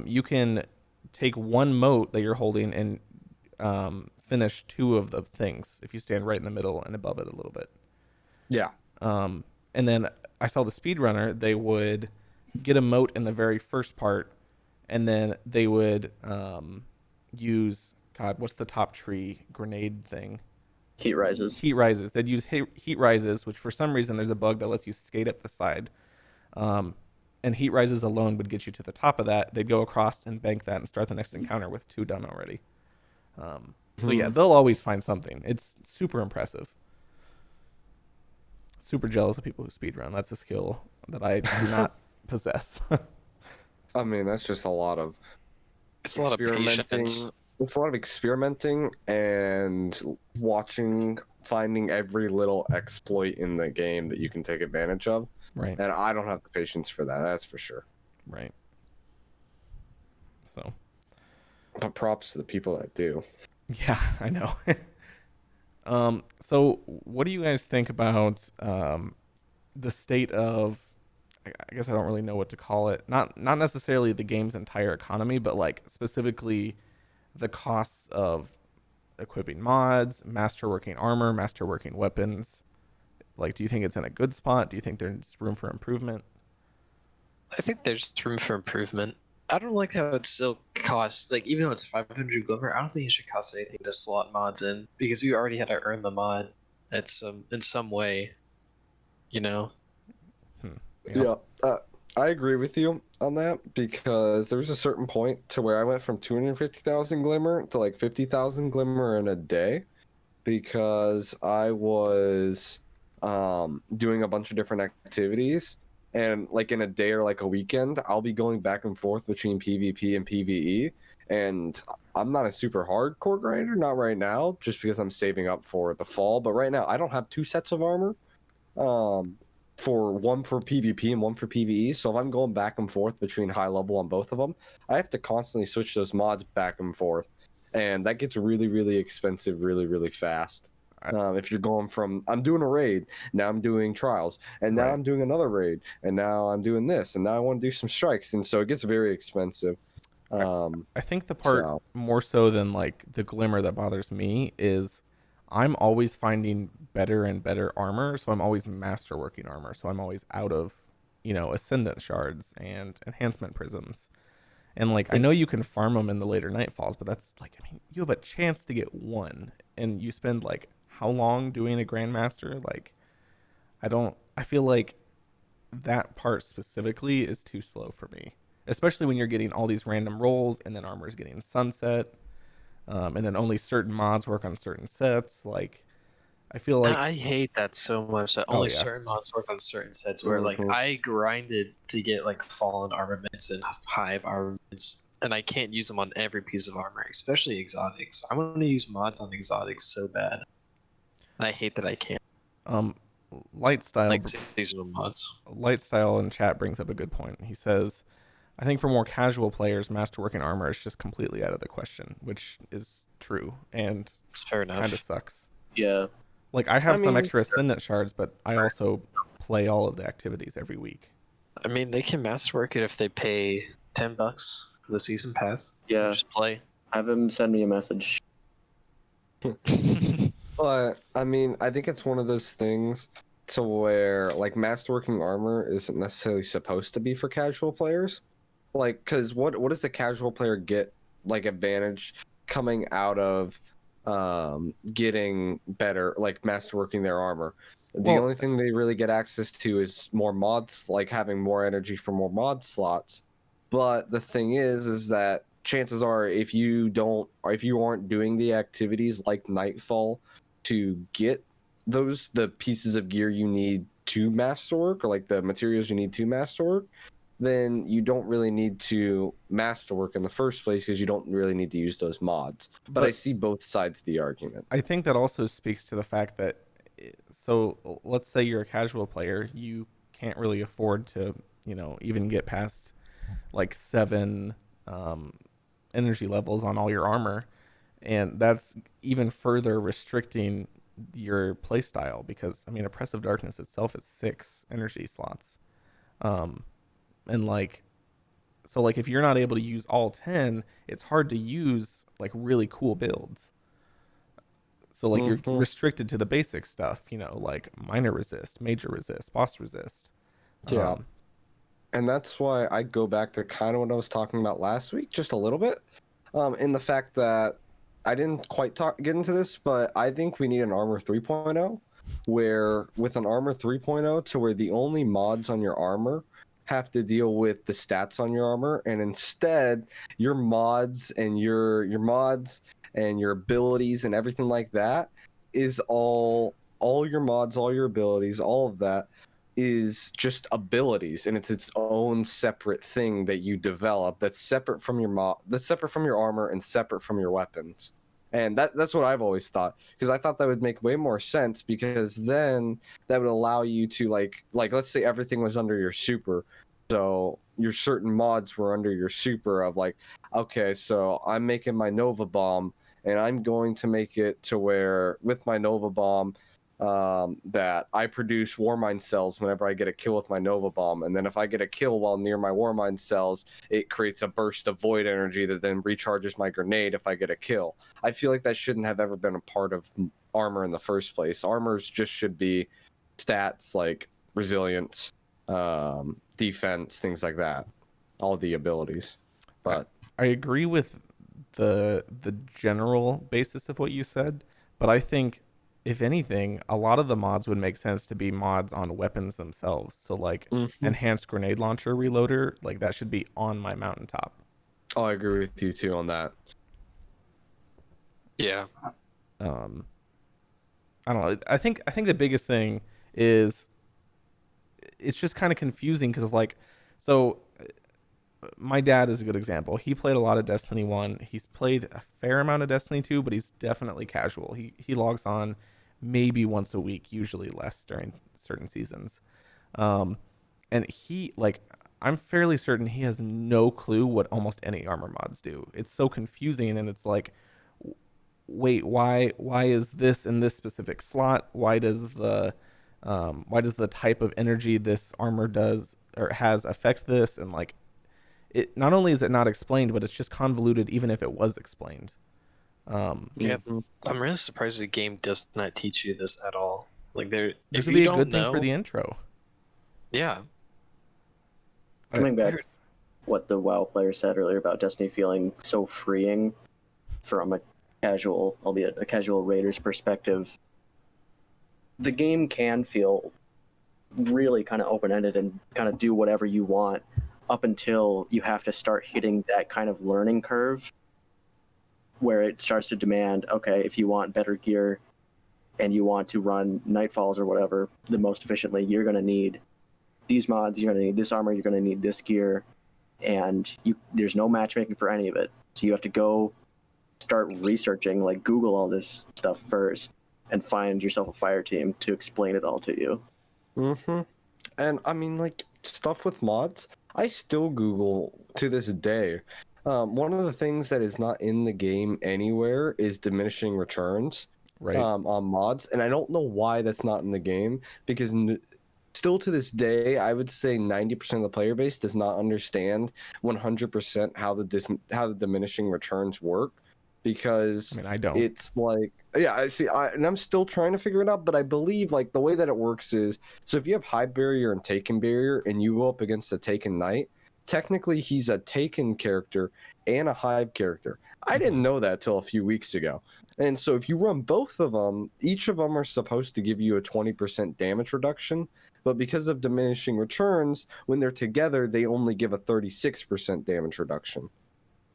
You can take one mote that you're holding and finish 2 of the things if you stand right in the middle and above it a little bit. Yeah. And then I saw the speedrunner, they would get a mote in the very first part, and then they would use, God, what's the top tree grenade thing? Heat rises. Heat rises. They'd use heat rises, which for some reason there's a bug that lets you skate up the side. And heat rises alone would get you to the top of that. They'd go across and bank that and start the next encounter with 2 done already. So yeah, they'll always find something. It's super impressive. Super jealous of people who speedrun. That's a skill that I do not possess. I mean, that's just a lot of It's a lot of patience. It's a lot of experimenting and finding every little exploit in the game that you can take advantage of. Right. And I don't have the patience for that, that's for sure. Right. So. But props to the people that do. Yeah, I know. So what do you guys think about the state of, I guess I don't really know what to call it. Not necessarily the game's entire economy, but like specifically the costs of equipping mods, masterworking armor, masterworking weapons. Like, do you think it's in a good spot? Do you think there's room for improvement? I think there's room for improvement. I don't like how it still costs, like, even though it's 500 glimmer, I don't think it should cost anything to slot mods in, because you already had to earn the mod in some way, you know? Yeah, I agree with you on that, because there was a certain point to where I went from 250,000 glimmer to like 50,000 glimmer in a day, because I was doing a bunch of different activities, and like in a day or like a weekend, I'll be going back and forth between PvP and PvE, and I'm not a super hardcore grinder, not right now, just because I'm saving up for the fall, but right now I don't have 2 sets of armor. For one for PvP and one for PvE. So if I'm going back and forth between high level on both of them, I have to constantly switch those mods back and forth. And that gets really, really expensive really, really fast. If you're going from, I'm doing a raid, now I'm doing trials, and now I'm doing another raid, and now I'm doing this, and now I want to do some strikes. And so it gets very expensive. I think the part more so than like the glimmer that bothers me is I'm always finding better and better armor, so I'm always masterworking armor, so I'm always out of, ascendant shards and enhancement prisms. And like, I know you can farm them in the later nightfalls, but that's like, I mean, you have a chance to get one, and you spend like how long doing a grandmaster? Like, I feel like that part specifically is too slow for me, especially when you're getting all these random rolls and then armor is getting sunset. And then only certain mods work on certain sets. Like, I feel like I hate that so much. That only certain mods work on certain sets. Where like I grinded to get like fallen armaments and hive armaments, and I can't use them on every piece of armor, especially exotics. I want to use mods on exotics so bad. I hate that I can't. Lightstyle, like seasonal mods. Lightstyle in chat brings up a good point. He says, I think for more casual players, masterworking armor is just completely out of the question, which is true, and it's fair enough. Kind of sucks. Yeah. Like, I have some extra ascendant shards, but I also play all of the activities every week. I mean, they can masterwork it if they pay $10 for the season pass. Yeah. Just play. Have him send me a message. But I mean, I think it's one of those things to where like masterworking armor isn't necessarily supposed to be for casual players. Like, because what does a casual player get like advantage coming out of getting better, like masterworking their armor. The Well- only thing they really get access to is more mods, like having more energy for more mod slots. But the thing is that chances are, if you aren't doing the activities like Nightfall to get the pieces of gear you need to masterwork, or like the materials you need to masterwork, then you don't really need to masterwork in the first place, because you don't really need to use those mods. But I see both sides of the argument. I think that also speaks to the fact that, so let's say you're a casual player, you can't really afford to, even get past like 7 energy levels on all your armor, and that's even further restricting your playstyle, because Oppressive Darkness itself is 6 energy slots, and so if you're not able to use all 10, it's hard to use like really cool builds. So you're restricted to the basic stuff, like minor resist, major resist, boss resist. Yeah. And that's why I go back to kind of what I was talking about last week, just a little bit, in the fact that I didn't quite get into this, but I think we need an Armor 3.0, where with an Armor 3.0 to where the only mods on your armor have to deal with the stats on your armor, and instead your mods and your abilities and everything like that is all your mods, all your abilities, all of that is just abilities, and it's its own separate thing that you develop that's separate from your armor and separate from your weapons. And that's what I've always thought, because I thought that would make way more sense, because then that would allow you to like let's say everything was under your super, so your certain mods were under your super of like, okay, so I'm making my Nova Bomb, and I'm going to make it to where with my Nova Bomb that I produce Warmind cells whenever I get a kill with my Nova Bomb, and then if I get a kill while near my Warmind cells, it creates a burst of void energy that then recharges my grenade if I get a kill. I feel like that shouldn't have ever been a part of armor in the first place. Armors just should be stats like resilience, defense, things like that, all the abilities. But I agree with the general basis of what you said, but I think, if anything, a lot of the mods would make sense to be mods on weapons themselves. So enhanced grenade launcher reloader, like that should be on my mountaintop. Oh, I agree with you too on that. Yeah. I don't know. I think the biggest thing is it's just kind of confusing, because my dad is a good example. He played a lot of Destiny 1. He's played a fair amount of Destiny 2, but he's definitely casual. He logs on maybe once a week, usually less during certain seasons. And I'm fairly certain he has no clue what almost any armor mods do. It's so confusing, and it's like, wait, why is this in this specific slot? Why does the type of energy this armor does or has affect this? And it not only is it not explained, but it's just convoluted even if it was explained. Yeah, I'm really surprised the game does not teach you this at all. This would be a good thing for the intro. Yeah. Coming back to what the WoW player said earlier about Destiny feeling so freeing from a casual, albeit a casual raider's perspective, the game can feel really kind of open-ended and kind of do whatever you want up until you have to start hitting that kind of learning curve where it starts to demand, okay, if you want better gear and you want to run Nightfalls or whatever the most efficiently, you're going to need these mods, you're going to need this armor, you're going to need this gear, and there's no matchmaking for any of it. So you have to go start researching, like Google all this stuff first and find yourself a fire team to explain it all to you. And I mean, stuff with mods, I still Google to this day. One of the things that is not in the game anywhere is diminishing returns, right, on mods, and I don't know why that's not in the game, because still to this day, I would say 90% of the player base does not understand 100% how the diminishing returns work, because I don't. It's I see, and I'm still trying to figure it out, but I believe the way that it works is, so if you have high barrier and taken barrier and you go up against a taken knight, technically he's a Taken character and a Hive character. I didn't know that till a few weeks ago. And so if you run both of them, each of them are supposed to give you a 20% damage reduction. But because of diminishing returns, when they're together, they only give a 36% damage reduction.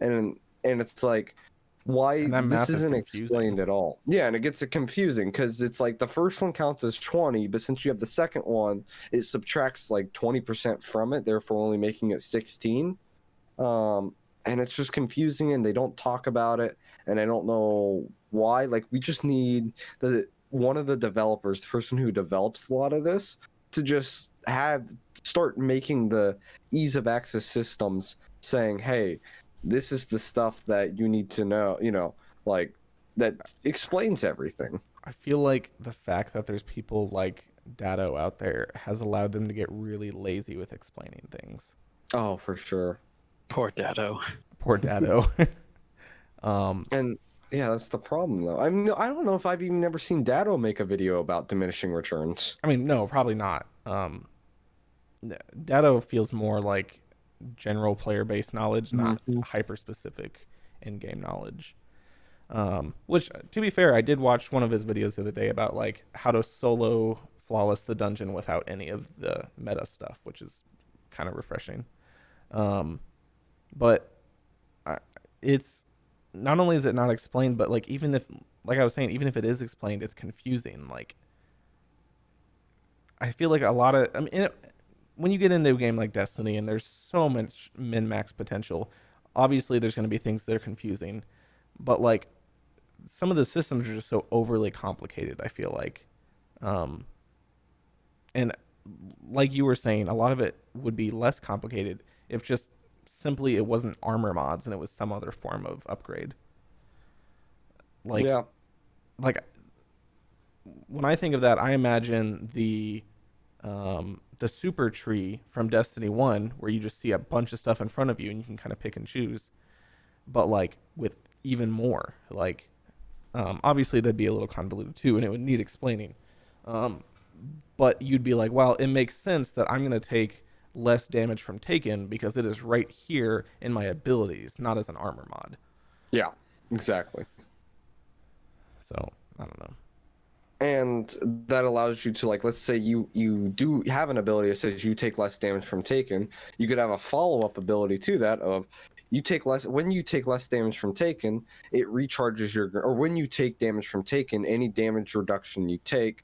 And it's like, why And that this math is isn't confusing. explained at all. Yeah, and it gets confusing because it's like the first one counts as 20, but since you have the second one, it subtracts like 20% from it, therefore only making it 16. And it's just confusing, and they don't talk about it, and I don't know why. Like, we just need one of the developers, the person who develops a lot of this, to just start making the ease of access systems saying, hey, this is the stuff that you need to know, like that explains everything. I feel like the fact that there's people like Dado out there has allowed them to get really lazy with explaining things. Oh, for sure. Poor Dado. Poor Dado. And yeah, that's the problem though. I mean, I don't know if I've even never seen Dado make a video about diminishing returns. I mean, no, probably not. Dado feels more like general player-based knowledge, not hyper-specific in-game knowledge. Which, to be fair, I did watch one of his videos the other day about like how to solo flawless the dungeon without any of the meta stuff, which is kind of refreshing. But it's not only is it not explained, but like even if, like I was saying, even if it is explained, it's confusing. Like I feel like a lot of, I mean, when you get into a game like Destiny and there's so much min-max potential, obviously there's going to be things that are confusing, but like some of the systems are just so overly complicated, I feel like. And like you were saying, a lot of it would be less complicated if just simply it wasn't armor mods and it was some other form of upgrade. Like, yeah. Like when I think of that, I imagine the super tree from Destiny 1 where you just see a bunch of stuff in front of you and you can kind of pick and choose, but like with even more, like obviously that'd be a little convoluted too and it would need explaining, but you'd be like, well, it makes sense that I'm going to take less damage from Taken because it is right here in my abilities, not as an armor mod. Yeah, exactly. So I don't know. And that allows you to, like, let's say you do have an ability that says you take less damage from Taken. You could have a follow-up ability to that of when you take less damage from Taken, it recharges or when you take damage from Taken, any damage reduction you take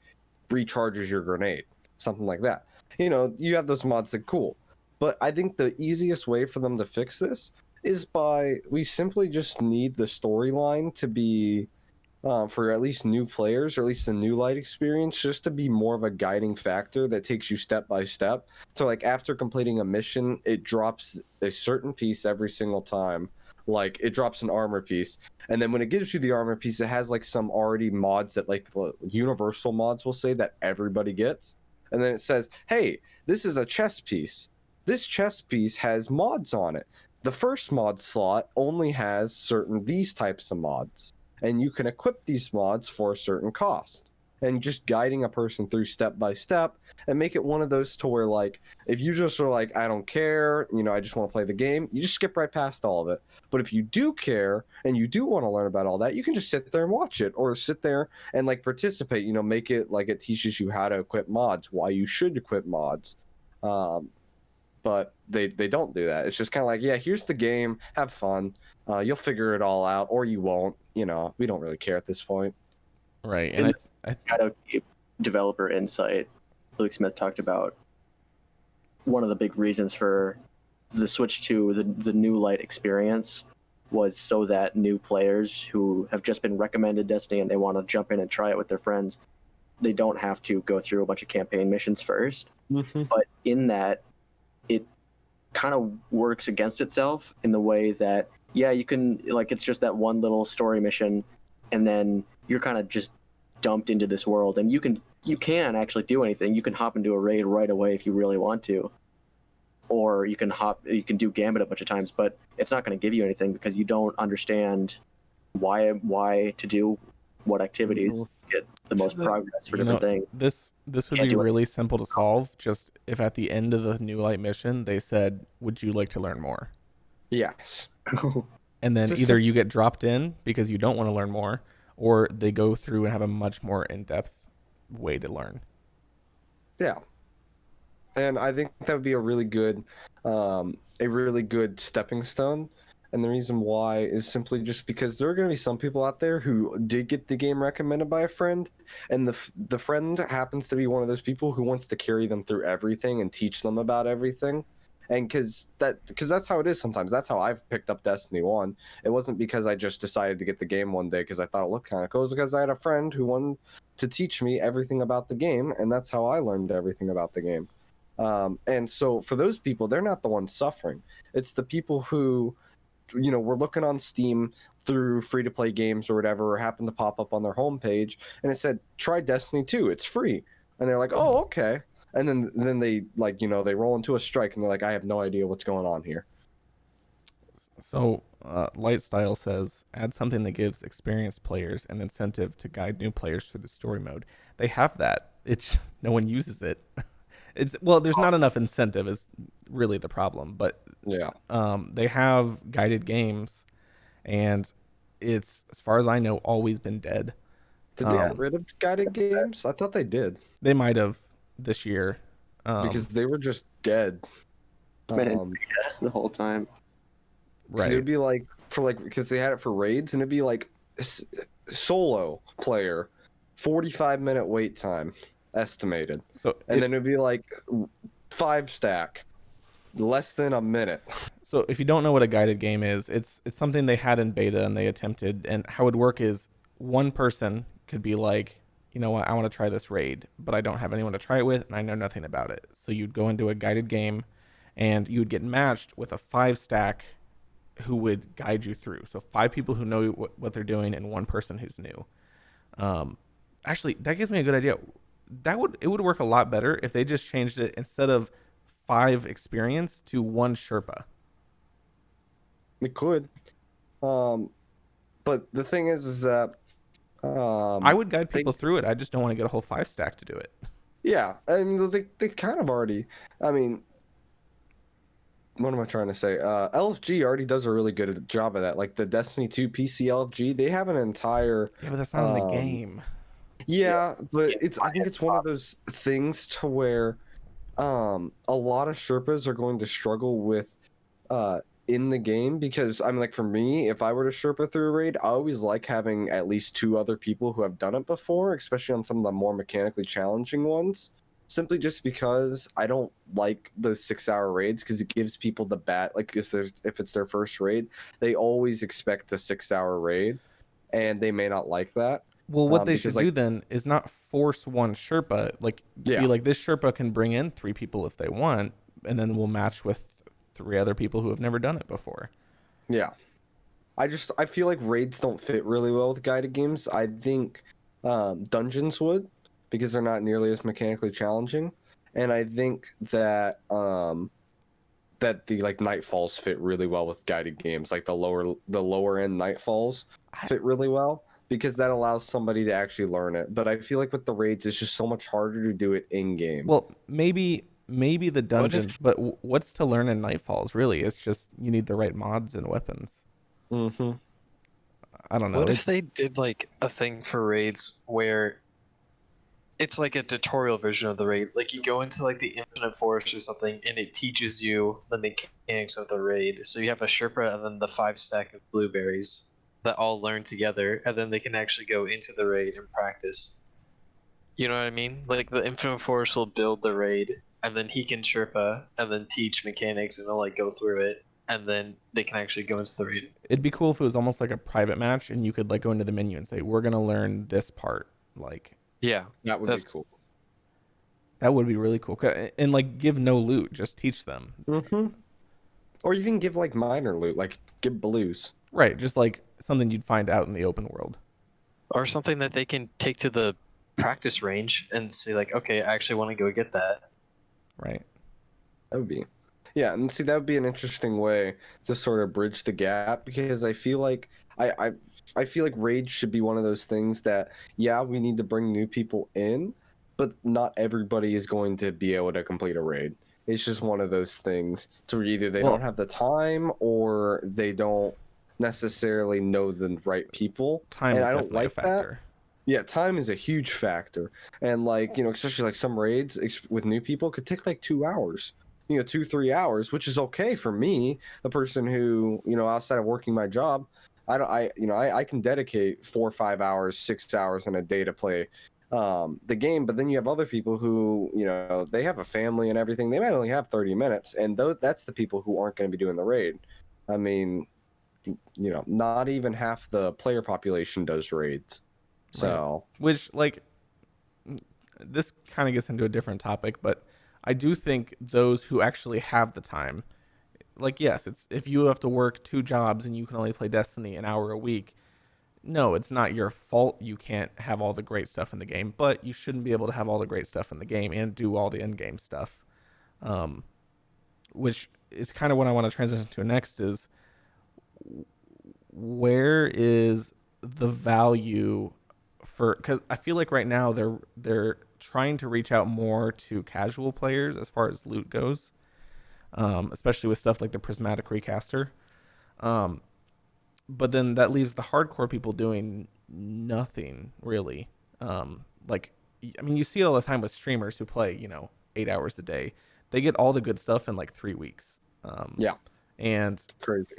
recharges your grenade. Something like that. You have those mods that cool. But I think the easiest way for them to fix this is we simply just need the storyline to be, for at least new players, or at least the new light experience, just to be more of a guiding factor that takes you step by step. So like after completing a mission, it drops a certain piece every single time. Like it drops an armor piece. And then when it gives you the armor piece, it has like some already mods that like universal mods will say that everybody gets. And then it says, hey, this is a chest piece. This chest piece has mods on it. The first mod slot only has these types of mods. And you can equip these mods for a certain cost. And just guiding a person through step by step and make it one of those to where, like, if you just are like, I don't care, I just want to play the game, you just skip right past all of it. But if you do care and you do want to learn about all that, you can just sit there and watch it, or sit there and like participate, make it like it teaches you how to equip mods, why you should equip mods. But they don't do that. It's just kind of like, yeah, here's the game, have fun. You'll figure it all out, or you won't. We don't really care at this point. Right. And I Shadow developer insight, Luke Smith talked about one of the big reasons for the switch to the new light experience was so that new players who have just been recommended Destiny and they want to jump in and try it with their friends, they don't have to go through a bunch of campaign missions first. Mm-hmm. But in that, it kind of works against itself in the way that, yeah, you can, like, it's just that one little story mission, and then you're kind of just dumped into this world, and you can actually do anything. You can hop into a raid right away if you really want to, or you can do Gambit a bunch of times, but it's not going to give you anything because you don't understand why to do what activities. the most progress for You know, different things. this would Can't be do it. really simple to solve. Just if at the end of the New Light mission they said, "Would you like to learn more?" Yes. And then It's just either you get dropped in because you don't want to learn more, or they go through and have a much more in-depth way to learn. Yeah. And I think that would be a really good stepping stone. And the reason why is simply just because there are going to be some people out there who did get the game recommended by a friend, and the friend happens to be one of those people who wants to carry them through everything and teach them about everything. And because that's how it is sometimes. That's how I've picked up Destiny 1. It wasn't because I just decided to get the game one day because I thought it looked kind of cool. It was because I had a friend who wanted to teach me everything about the game, and that's how I learned everything about the game. And so for those people, they're not the ones suffering. It's the people who, were looking on Steam through free-to-play games or whatever, or happened to pop up on their homepage, and it said, try Destiny 2, it's free. And they're like, oh, okay. And then they, they roll into a strike, and they're like, I have no idea what's going on here. So, Lightstyle says, add something that gives experienced players an incentive to guide new players through the story mode. They have that. It's no one uses it. There's not enough incentive is really the problem, but Yeah. they have guided games, and it's, as far as I know, always been dead. Did they get rid of guided games? I thought they did. They might have this year. Because they were just dead. Been in beta the whole time. Right. It would be because they had it for raids, and it'd be like solo player, 45-minute wait time estimated. Then it'd be like 5-stack, less than a minute. So if you don't know what a guided game is, it's something they had in beta and they attempted. And how it would work is one person could be like, you know what, I want to try this raid, but I don't have anyone to try it with, and I know nothing about it. So you'd go into a guided game, and you would get matched with a 5-stack who would guide you through. So 5 people who know what they're doing, and 1 person who's new. Actually, that gives me a good idea. It would work a lot better if they just changed it, instead of 5 experience to 1 Sherpa. It could. But the thing is that I would guide people through it. I just don't want to get a whole 5-stack to do it. Yeah, I mean, they kind of already. I mean, what am I trying to say? LFG already does a really good job of that. Like the Destiny 2 PC LFG, they have an entire. Yeah, but that's not in the game. Yeah, but I think it's one of those things to where a lot of Sherpas are going to struggle with in the game, because I mean, like for me, if I were to Sherpa through a raid, I always like having at least 2 other people who have done it before, especially on some of the more mechanically challenging ones. Simply just because I don't like those 6-hour raids, because it gives people the like if it's their first raid, they always expect a 6-hour raid, and they may not like that. Well, what they should do then is not force 1 Sherpa. Be like, this Sherpa can bring in 3 people if they want, and then we'll match with 3 other people who have never done it before. Yeah. I feel like raids don't fit really well with guided games. I think dungeons would, because they're not nearly as mechanically challenging. And I think that that the nightfalls fit really well with guided games. Like the lower end nightfalls fit really well, because that allows somebody to actually learn it. But I feel like with the raids, it's just so much harder to do it in game. Well, maybe the dungeons, but what's to learn in Nightfalls, really? It's just you need the right mods and weapons. Mm-hmm. I don't know. What if they did like a thing for raids where it's like a tutorial version of the raid? Like you go into like the Infinite Forest or something, and it teaches you the mechanics of the raid. So you have a Sherpa and then the 5-stack of blueberries that all learn together, and then they can actually go into the raid and practice. You know what I mean? Like the Infinite Forest will build the raid, and then he can Sherpa and then teach mechanics, and they'll like go through it, and then they can actually go into the raid. It'd be cool if it was almost like a private match, and you could like go into the menu and say, "We're gonna learn this part." Yeah, that would be cool. That would be really cool, and like give no loot, just teach them. Mm-hmm. Or even give like minor loot, like give blues. Right, just like something you'd find out in the open world, or something that they can take to the practice range and say like, okay, I actually want to go get that. Right. That would be. Yeah, and see that would be an interesting way to sort of bridge the gap because I feel like I feel like raid should be one of those things that yeah, we need to bring new people in, but not everybody is going to be able to complete a raid. It's just one of those things to where either they Well- don't have the time or they don't necessarily know the right people. Time and is I don't definitely a like that. factor. Yeah, time is a huge factor. And like, especially like some raids with new people could take like 2 hours. 2-3 hours, which is okay for me, the person who, outside of working my job, I can dedicate 4 or 5 hours, 6 hours in a day to play the game. But then you have other people who, they have a family and everything. They might only have 30 minutes. And that's the people who aren't going to be doing the raid. I mean, not even half the player population does raids. So, Which, like, this kind of gets into a different topic, but I do think those who actually have the time, like, yes, it's if you have to work 2 jobs and you can only play Destiny an hour a week, no, it's not your fault you can't have all the great stuff in the game, but you shouldn't be able to have all the great stuff in the game and do all the in-game stuff. Which is kind of what I want to transition to next is where is the value for, because I feel like right now they're trying to reach out more to casual players as far as loot goes, especially with stuff like the Prismatic Recaster. But then that leaves the hardcore people doing nothing really. Like, I mean, you see it all the time with streamers who play, 8 hours a day. They get all the good stuff in like 3 weeks. yeah, And crazy.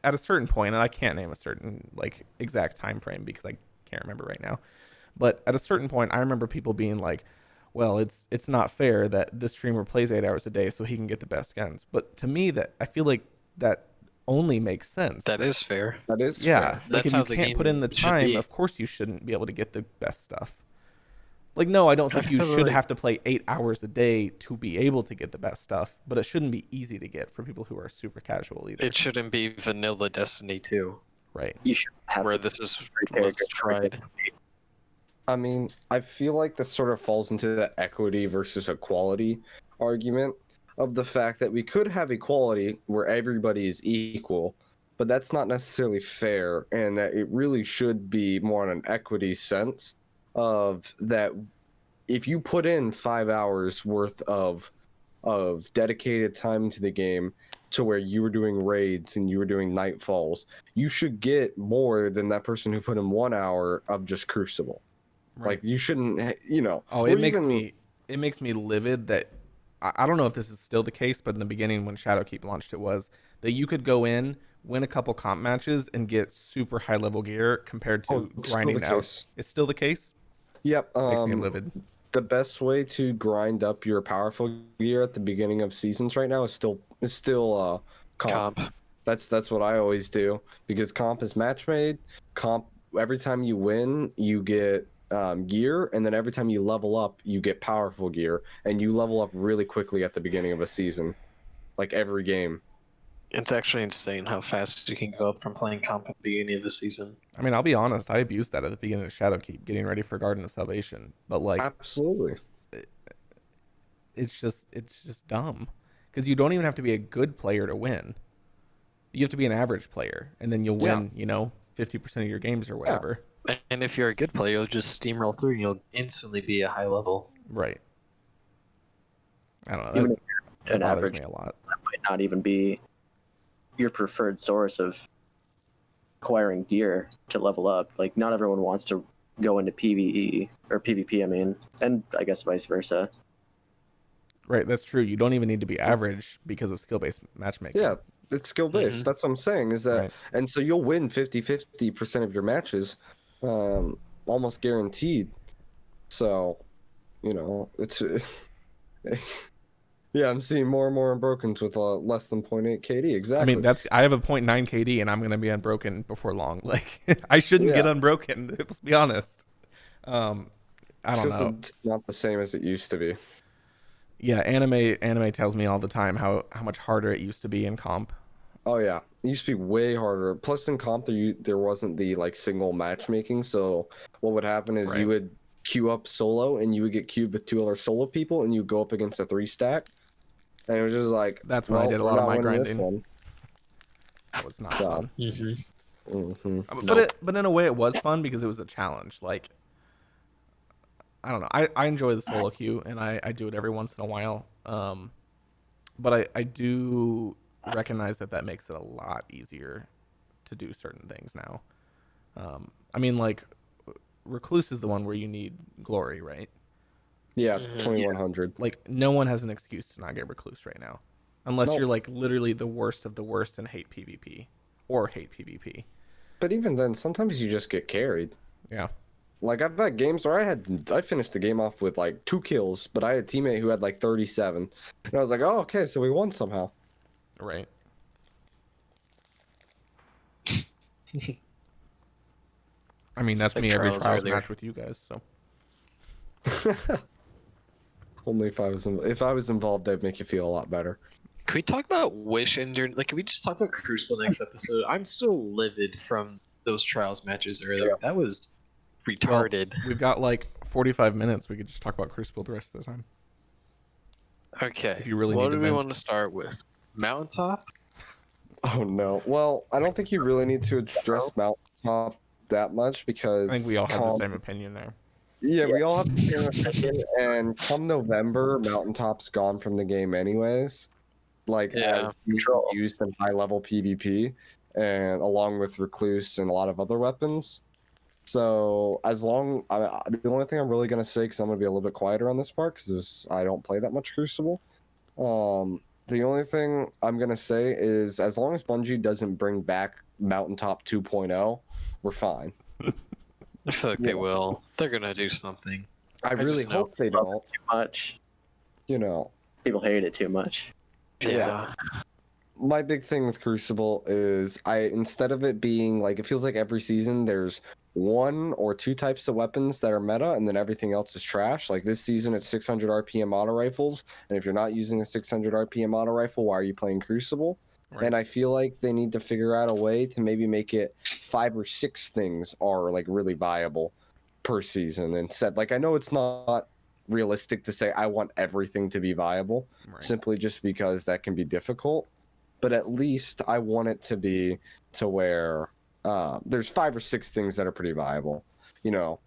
At a certain point, and I can't name a certain like exact time frame because I can't remember right now, but at a certain point, I remember people being like, well, it's not fair that this streamer plays 8 hours a day so he can get the best guns. But to me, that I feel like that only makes sense. That is fair. That is Yeah, fair. like That's if how you the can't game put in the should time, be. of course you shouldn't be able to get the best stuff. Like, no, I don't think you feel should like- have to play 8 hours a day to be able to get the best stuff, but it shouldn't be easy to get for people who are super casual either. It shouldn't be vanilla Destiny 2, Right. You should have where to this is prepare was good tried. I mean, I feel like this sort of falls into the equity versus equality argument of the fact that we could have equality where everybody is equal, but that's not necessarily fair, and that it really should be more on an equity sense of that if you put in 5 hours worth of dedicated time to the game to where you were doing raids and you were doing nightfalls, you should get more than that person who put in 1 hour of just Crucible. Like you shouldn't, Oh, or it makes even- me livid that I don't know if this is still the case, but in the beginning when Shadowkeep launched, it was that you could go in, win a couple comp matches, and get super high level gear compared to Oh, it's still grinding the out. case. It's still the case. Yep. Makes me livid. The best way to grind up your powerful gear at the beginning of seasons right now is still comp. Comp. That's what I always do because comp is match made. Comp, every time you win, you get gear, and then every time you level up, you get powerful gear, and you level up really quickly at the beginning of a season, like every game. It's actually insane how fast you can go up from playing comp at the beginning of the season. I mean, I'll be honest, I abused that at the beginning of Shadowkeep, getting ready for Garden of Salvation. But like, Absolutely. it's just dumb because you don't even have to be a good player to win. You have to be an average player, and then you'll win. 50% of your games or whatever. And if you're a good player, you'll just steamroll through and you'll instantly be a high level. Right. I don't know. Even That, if you're that an bothers average, me a lot. might not even be your preferred source of acquiring gear to level up. Like, not everyone wants to go into PvE or PvP, I mean, and I guess vice versa. Right, that's true. You don't even need to be average because of skill-based matchmaking. Yeah, it's skill based. Mhm. That's what I'm saying. Is that, Right. and so you'll win 50% of your matches, almost guaranteed. So, it's yeah. I'm seeing more and more Unbrokens with less than 0.8 KD. I Exactly. mean, I have a 0.9 KD and I'm going to be unbroken before long. Like, I shouldn't get Yeah. unbroken. Let's be honest. I don't know. It's not the same as it used to be. Yeah, anime tells me all the time how much harder it used to be in comp. Oh yeah, it used to be way harder. Plus in comp there wasn't the like single matchmaking. So what would happen is Right. you would queue up solo and you would get queued with 2 other solo people and you go up against a 3 stack. And it was just like, That's when I well, did a we're lot of not my winning this grinding. one. That was not So, fun. Mm-hmm. But in a way, it was fun because it was a challenge. Like, I don't know. I enjoy the solo queue, and I do it every once in a while. But I do recognize that makes it a lot easier to do certain things now. I mean, like, Recluse is the one where you need glory, right? yeah, Mhm. 2100. Like, no one has an excuse to not get Recluse right now. Unless Nope. you're, like, literally the worst of the worst and hate PvP. Or hate PvP. But even then, sometimes you just get carried. Yeah. Like, I've had games where I finished the game off with like 2 kills, but I had a teammate who had like 37. And I was like, oh, okay, so we won somehow. Right. I mean, that's like me every trials trials earlier. match with you guys, so. Only if I was involved, I'd make you feel a lot better. Can we talk about Wish and like? Can we just talk about Crucible next episode? I'm still livid from those trials matches earlier. That was retarded. Well, we've got like 45 minutes. We could just talk about Crucible the rest of the time. Okay. If you really what need to do we vent. want to start with? Mountaintop? Oh no. Well, I don't think you really need to address Mountaintop that much because I think we all have the same opinion there. Yeah, we all have the same opinion, and come November, Mountaintop's gone from the game anyways. Like, Yeah. as being used in high-level PvP, and along with Recluse and a lot of other weapons. So, the only thing I'm really going to say, because I'm going to be a little bit quieter on this part, because I don't play that much Crucible, the only thing I'm going to say is, as long as Bungie doesn't bring back Mountaintop 2.0, we're fine. I feel like they will. They're gonna do something. I really just know. hope they don't. Too much. You know, People hate it too much. Yeah. my big thing with Crucible is instead of it being like, it feels like every season there's 1 or 2 types of weapons that are meta and then everything else is trash. Like this season it's 600 RPM auto rifles, and if you're not using a 600 RPM auto rifle, why are you playing Crucible? Right. And I feel like they need to figure out a way to maybe make it 5 or 6 things are like really viable per season instead. Like, I know it's not realistic to say I want everything to be viable, Right. simply just because that can be difficult. But at least I want it to be to where there's 5 or 6 things that are pretty viable, you know,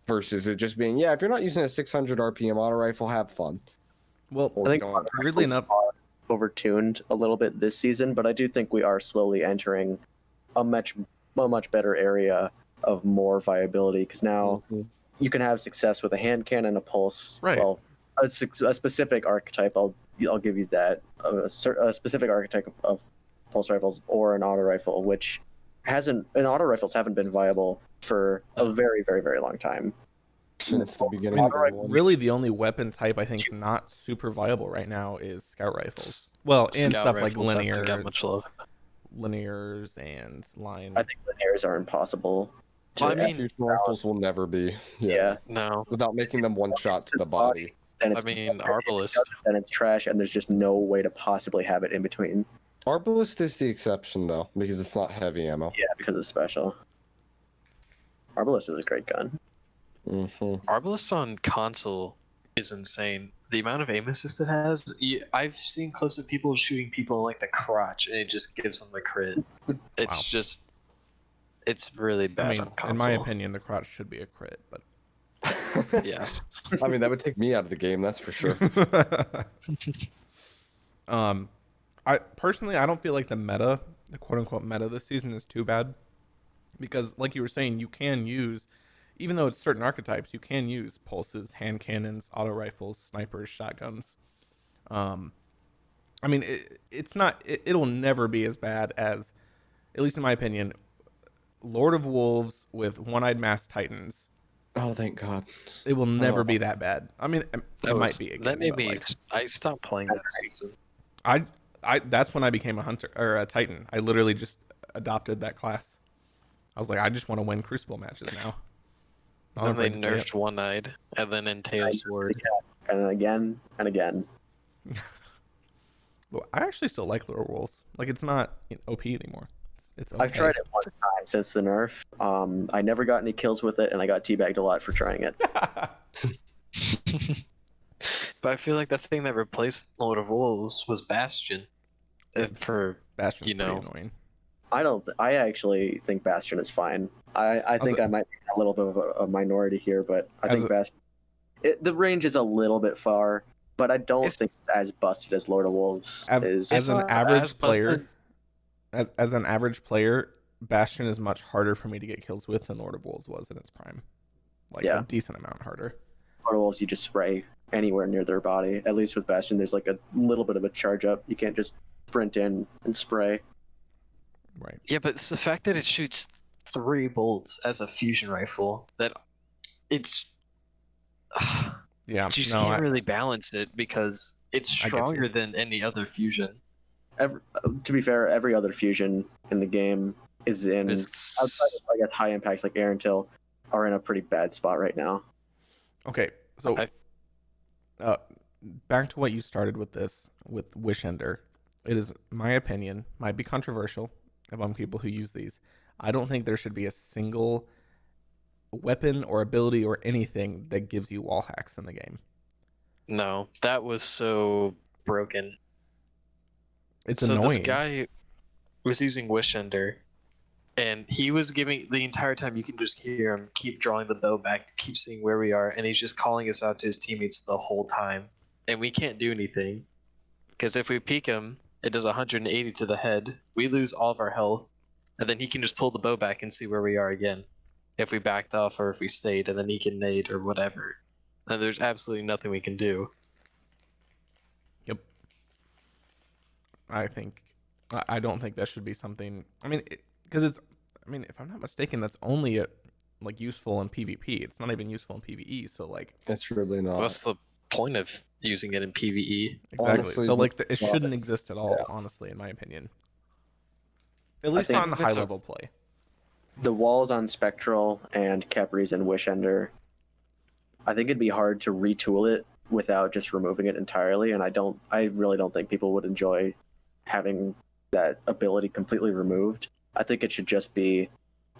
versus it just being, yeah, if you're not using a 600 RPM auto rifle, have fun. Well, Or I think don't. weirdly enough, overtuned a little bit this season, but I do think we are slowly entering a much better area of more viability, because now you can have success with a hand cannon, a pulse, Right. well, a specific archetype. I'll give you that, a specific archetype of pulse rifles or an auto rifle, which auto rifles haven't been viable for a very, very, very long time. Since the I beginning mean, of the one. really the only weapon type I think is not super viable right now is scout rifles. Well, and Scout stuff like rifles haven't got much love. linears and line. I think linears are impossible. Well, I to- mean, Fusion rifles will never be. yeah. No. Without making them one shot to the body. And I it's mean, Arbalist. then it's trash, and there's just no way to possibly have it in between. Arbalist is the exception though, because it's not heavy ammo. Yeah, because it's special. Arbalist is a great gun. Arbalist on console is insane. The amount of aim assist it has, I've seen clips of people shooting people in like the crotch, and it just gives them the crit. It's Wow. just, it's really bad I mean, on in console. my opinion, the crotch should be a crit, but Yes. I mean, that would take me out of the game, that's for sure. I personally, I don't feel like the meta, the quote unquote meta this season is too bad, because like you were saying, you can use, even though it's certain archetypes, you can use pulses, hand cannons, auto rifles, snipers, shotguns. I mean, it'll never be as bad as, at least in my opinion, Lord of Wolves with one-eyed masked titans. Oh, thank God. It will never be that bad. I mean, it might be. Again, That made but, me. like, I stopped playing that season. that's when I became a hunter or a titan. I literally just adopted that class. I was like, I just want to win Crucible matches now. Then they nerfed one-eyed, and then Entei Sword. And again and again. Well, I actually still like Lord of Wolves. Like, it's not OP anymore. It's okay. I've tried it one time since the nerf. I never got any kills with it, and I got teabagged a lot for trying it. But I feel like the thing that replaced Lord of Wolves was Bastion. And for Bastion's you know, pretty annoying. I actually think Bastion is fine. I think I might be a little bit of a minority here, but I think Bastion. The range is a little bit far, but I don't think it's as busted as Lord of Wolves is. As an not average as player, busted. as an average player, Bastion is much harder for me to get kills with than Lord of Wolves was in its prime. Like a decent amount harder. Lord of Wolves, you just spray anywhere near their body. At least with Bastion, there's like a little bit of a charge up. You can't just sprint in and spray. Right. Yeah, but it's the fact that it shoots 3 bolts as a fusion rifle that it's Yeah. you just can't really balance it because it's stronger than any other fusion. To be fair, every other fusion in the game is in outside of, I guess, high impacts like Arantil are in a pretty bad spot right now. Okay, so back to what you started with this with Wishender. It is my opinion, might be controversial among people who use these. I don't think there should be a single weapon or ability or anything that gives you wall hacks in the game. No, that was so broken. It's annoying. This guy was using Wishender, and he was giving the entire time. You can just hear him keep drawing the bow back to keep seeing where we are, and he's just calling us out to his teammates the whole time, and we can't do anything because if we peek him, it does 180 to the head. We lose all of our health, and then he can just pull the bow back and see where we are again. If we backed off or if we stayed, and then he can nade or whatever. And there's absolutely nothing we can do. Yep. I don't think that should be something. I mean, because it's. I mean, if I'm not mistaken, that's only like useful in PvP. It's not even useful in PvE. So like, it's really not. What's the point of using it in PvE? Exactly. Honestly, so like, it shouldn't exist at all. Yeah. Honestly, in my opinion. At least on the high level play. The walls on Spectral and Capri's and Wishender, I think it'd be hard to retool it without just removing it entirely, and I really don't think people would enjoy having that ability completely removed. I think it should just be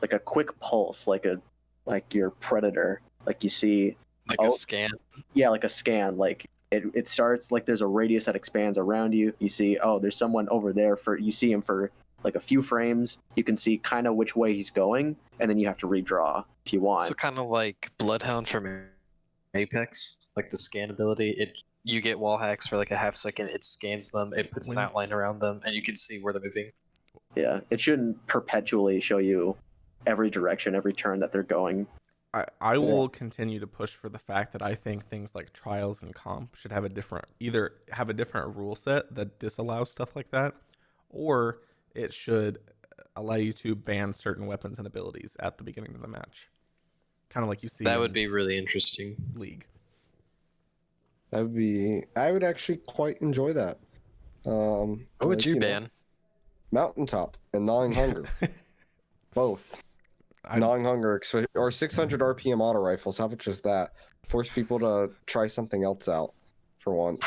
like a quick pulse, like your Predator, like you see a scan. Yeah, like a scan. Like it starts like there's a radius that expands around you. You see, oh, there's someone over there you see him for like a few frames. You can see kind of which way he's going, and then you have to redraw if you want. So kind of like Bloodhound from Apex, like the scan ability. You get wall hacks for like a half second. It scans them. It puts an outline around them, and you can see where they're moving. Yeah, it shouldn't perpetually show you every direction, every turn that they're going. I will continue to push for the fact that I think things like Trials and Comp should have either have a different rule set that disallows stuff like that, or it should allow you to ban certain weapons and abilities at the beginning of the match. Kind of like you see. That would be really interesting. League. I would actually quite enjoy that. What would you ban? Mountaintop and Gnawing Hunger. Both. Gnawing Hunger or 600 RPM auto rifles. How about just that? Force people to try something else out for once.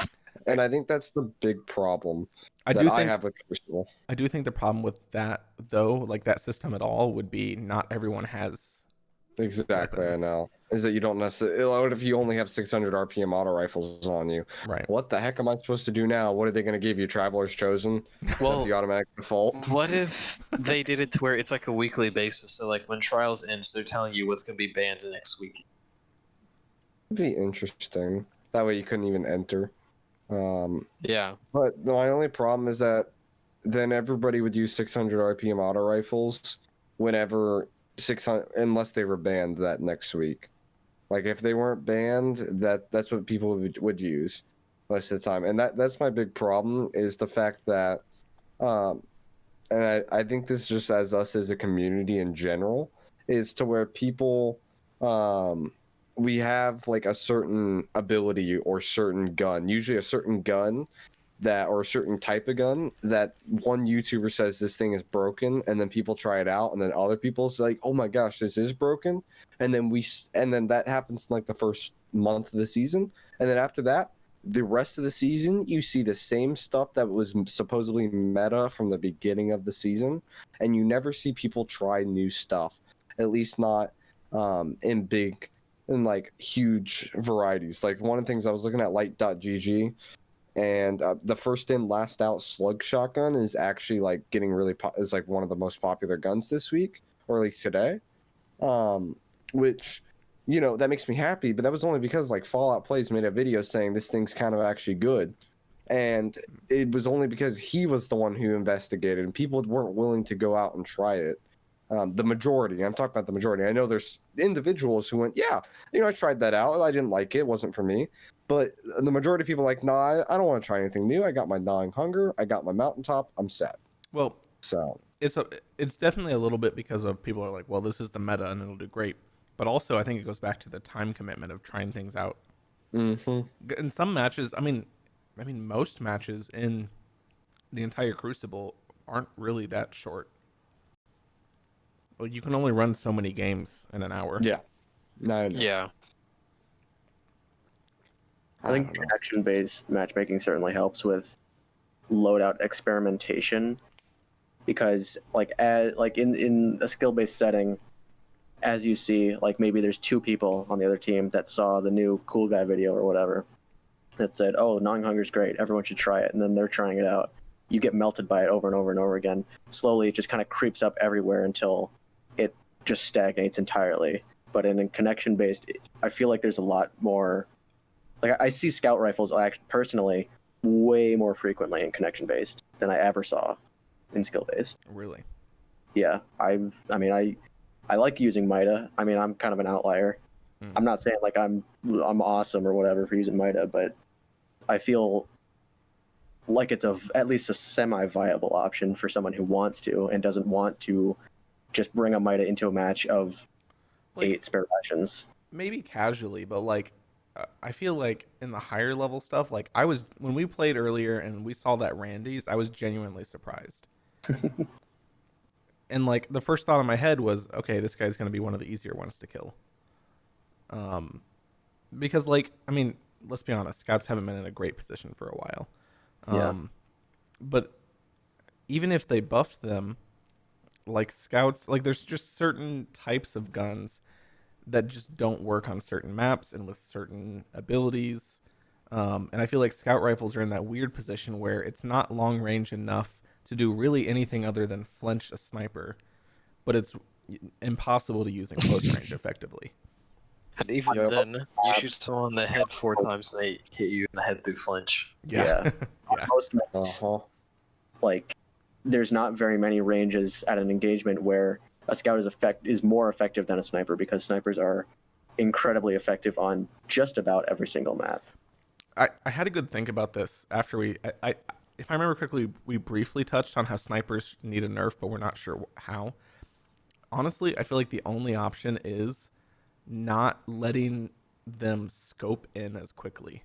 And I think that's the big problem I have with Crucible. I do think the problem with that, though, like that system at all, would be not everyone has. Exactly, weapons. I know. Is that you don't necessarily. What if you only have 600 RPM auto rifles on you? Right. What the heck am I supposed to do now? What are they going to give you? Traveler's Chosen? Well, the automatic default. What if they did it to where it's like a weekly basis? So like when Trials ends, they're telling you what's going to be banned next week. It'd be interesting. That way you couldn't even enter. Yeah. But my only problem is that then everybody would use 600 RPM auto rifles whenever 600, unless they were banned that next week. Like if they weren't banned, that's what people would use most of the time. And that's my big problem is the fact that, and I think this just as us as a community in general, is to where people, we have like a certain ability or certain gun, usually a certain gun or a certain type of gun that one YouTuber says this thing is broken, and then people try it out, and then other people say like, oh my gosh, this is broken, and then that happens in like the first month of the season, and then after that, the rest of the season, you see the same stuff that was supposedly meta from the beginning of the season, and you never see people try new stuff, at least not in big in like huge varieties. Like one of the things I was looking at, light.gg, and the first in last out slug shotgun is actually like getting really is like one of the most popular guns this week, or at least today. Which, you know, that makes me happy, but that was only because like Fallout Plays made a video saying this thing's kind of actually good. And it was only because he was the one who investigated, and people weren't willing to go out and try it. The majority, I'm talking about the majority. I know there's individuals who went, yeah, you know, I tried that out. I didn't like it. It wasn't for me. But the majority of people are like, nah, I don't want to try anything new. I got my gnawing hunger. I got my mountaintop. I'm set. Well, So it's definitely a little bit because of people are like, well, this is the meta and it'll do great. But also, I think it goes back to the time commitment of trying things out. mm-hmm. In some matches, I mean, most matches in the entire Crucible aren't really that short. Well, you can only run so many games in an hour. Yeah. No. Yeah. I think connection-based matchmaking certainly helps with loadout experimentation, because like in a skill-based setting, as you see, like maybe there's two people on the other team that saw the new cool guy video or whatever that said, "Oh, gnawing hunger's great. Everyone should try it," and then they're trying it out. You get melted by it over and over and over again. Slowly, it just kind of creeps up everywhere until it just stagnates entirely. But in a connection-based, I feel like there's a lot more. Like I see scout rifles personally way more frequently in connection-based than I ever saw in skill-based. Really? Yeah, I like using MITA. I mean, I'm kind of an outlier. I'm not saying like I'm awesome or whatever for using MITA, but I feel like it's at least a semi-viable option for someone who wants to and doesn't want to just bring a MITA into a match of Like, 8 spare rations. maybe casually, but like I feel like in the higher level stuff, like when we played earlier and we saw that Randy's, I was genuinely surprised. And like the first thought in my head was, okay, this guy's going to be one of the easier ones to kill. Because like, I mean, let's be honest, scouts haven't been in a great position for a while. Yeah. But even if they buffed them, like scouts, like there's just certain types of guns that just don't work on certain maps and with certain abilities. And I feel like scout rifles are in that weird position where it's not long range enough to do really anything other than flinch a sniper, but it's impossible to use in close range effectively. And even then, you shoot someone in the head 4 times and they hit you in the head through flinch. Yeah. On most maps, like there's not very many ranges at an engagement where a scout is more effective than a sniper, because snipers are incredibly effective on just about every single map. I had a good think about this after if I remember correctly, we briefly touched on how snipers need a nerf, but we're not sure how. Honestly, I feel like the only option is not letting them scope in as quickly.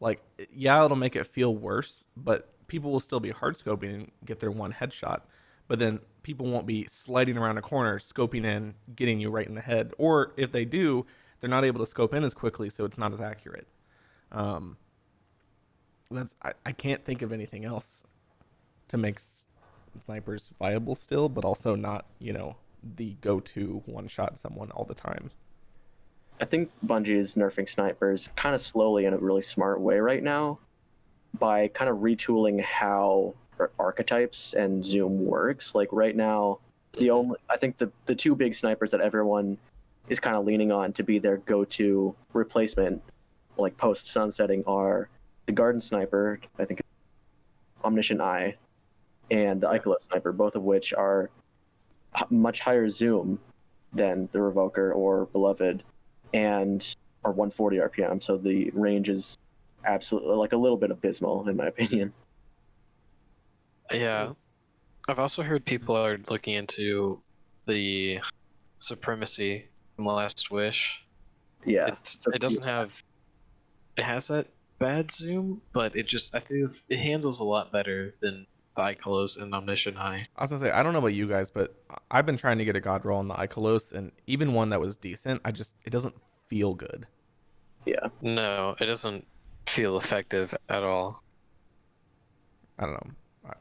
Like, yeah, it'll make it feel worse, but people will still be hard scoping and get their one headshot. But then people won't be sliding around a corner, scoping in, getting you right in the head. Or if they do, they're not able to scope in as quickly, so it's not as accurate. I can't think of anything else to make snipers viable still, but also not, the go-to one-shot someone all the time. I think Bungie is nerfing snipers kind of slowly in a really smart way right now by kind of retooling how archetypes and zoom works. Like right now, I think the 2 big snipers that everyone is kind of leaning on to be their go-to replacement, like post sunsetting, are the Garden Sniper, I think, Omniscient Eye, and the Icola Sniper, both of which are much higher zoom than the Revoker or Beloved, and are 140 RPM, so the range is absolutely like a little bit abysmal in my opinion. Yeah. I've also heard people are looking into the Supremacy from Last Wish. Yeah. It has that bad zoom, but I think it handles a lot better than the Icolos and Omniscient Eye. I was gonna say, I don't know about you guys, but I've been trying to get a god roll on the Icolos, and even one that was decent, it doesn't feel good. Yeah. No, it doesn't feel effective at all. I don't know.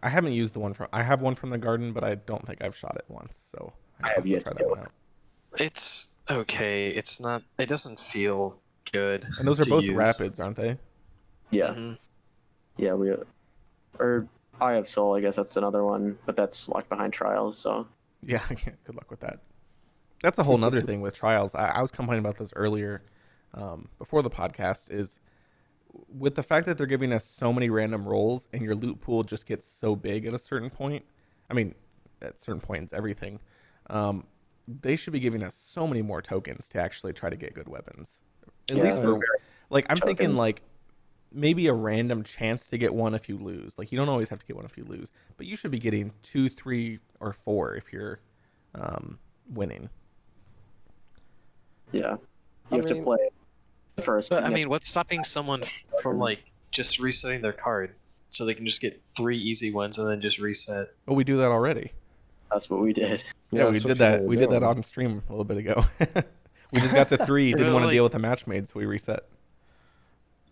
I haven't used I have one from the garden, but I don't think I've shot it once, so I have yet to try that one out. It's okay. It's not. It doesn't feel good. And those are to both use. rapids, aren't they? Yeah, Mhm. yeah, or Eye of Soul, I guess that's another one, but that's locked behind trials, so. Yeah, good luck with that. That's a whole nother thing with trials. I was complaining about this earlier before the podcast, is with the fact that they're giving us so many random rolls and your loot pool just gets so big at a certain point. I mean, at certain points, everything. Um, they should be giving us so many more tokens to actually try to get good weapons. At Yeah, least for, like, I'm thinking token. like maybe a random chance to get one if you lose. Like, you don't always have to get one if you lose, but you should be getting 2, 3, or 4 if you're winning. Yeah. I You have to mean- play first. But I you mean, what's stopping someone from like just resetting their card so they can just get 3 easy ones and then just reset? But we do that already. that's what we did. Yeah, we that's what did that. people We were did that doing. on stream a little bit ago. We just got to 3, didn't But, want to like- deal with a match made, so we reset.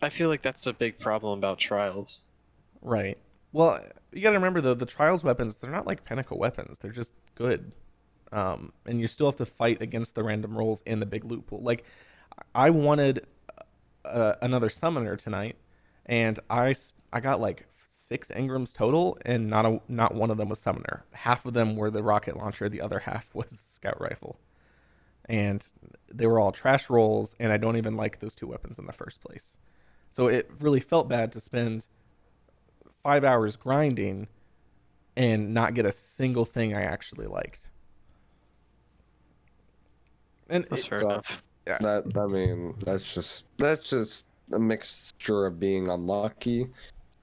I feel like that's a big problem about trials. Right. Well, you got to remember though, the trials weapons, they're not like pinnacle weapons. They're just good. And you still have to fight against the random rolls in the big loot pool. Like, I wanted another summoner tonight, and I got like 6 engrams total, and not one of them was summoner. Half of them were the rocket launcher, the other half was scout rifle, and they were all trash rolls. And I don't even like those 2 weapons in the first place. So it really felt bad to spend 5 hours grinding and not get a single thing I actually liked. And That's fair So- enough. That I mean, that's just a mixture of being unlucky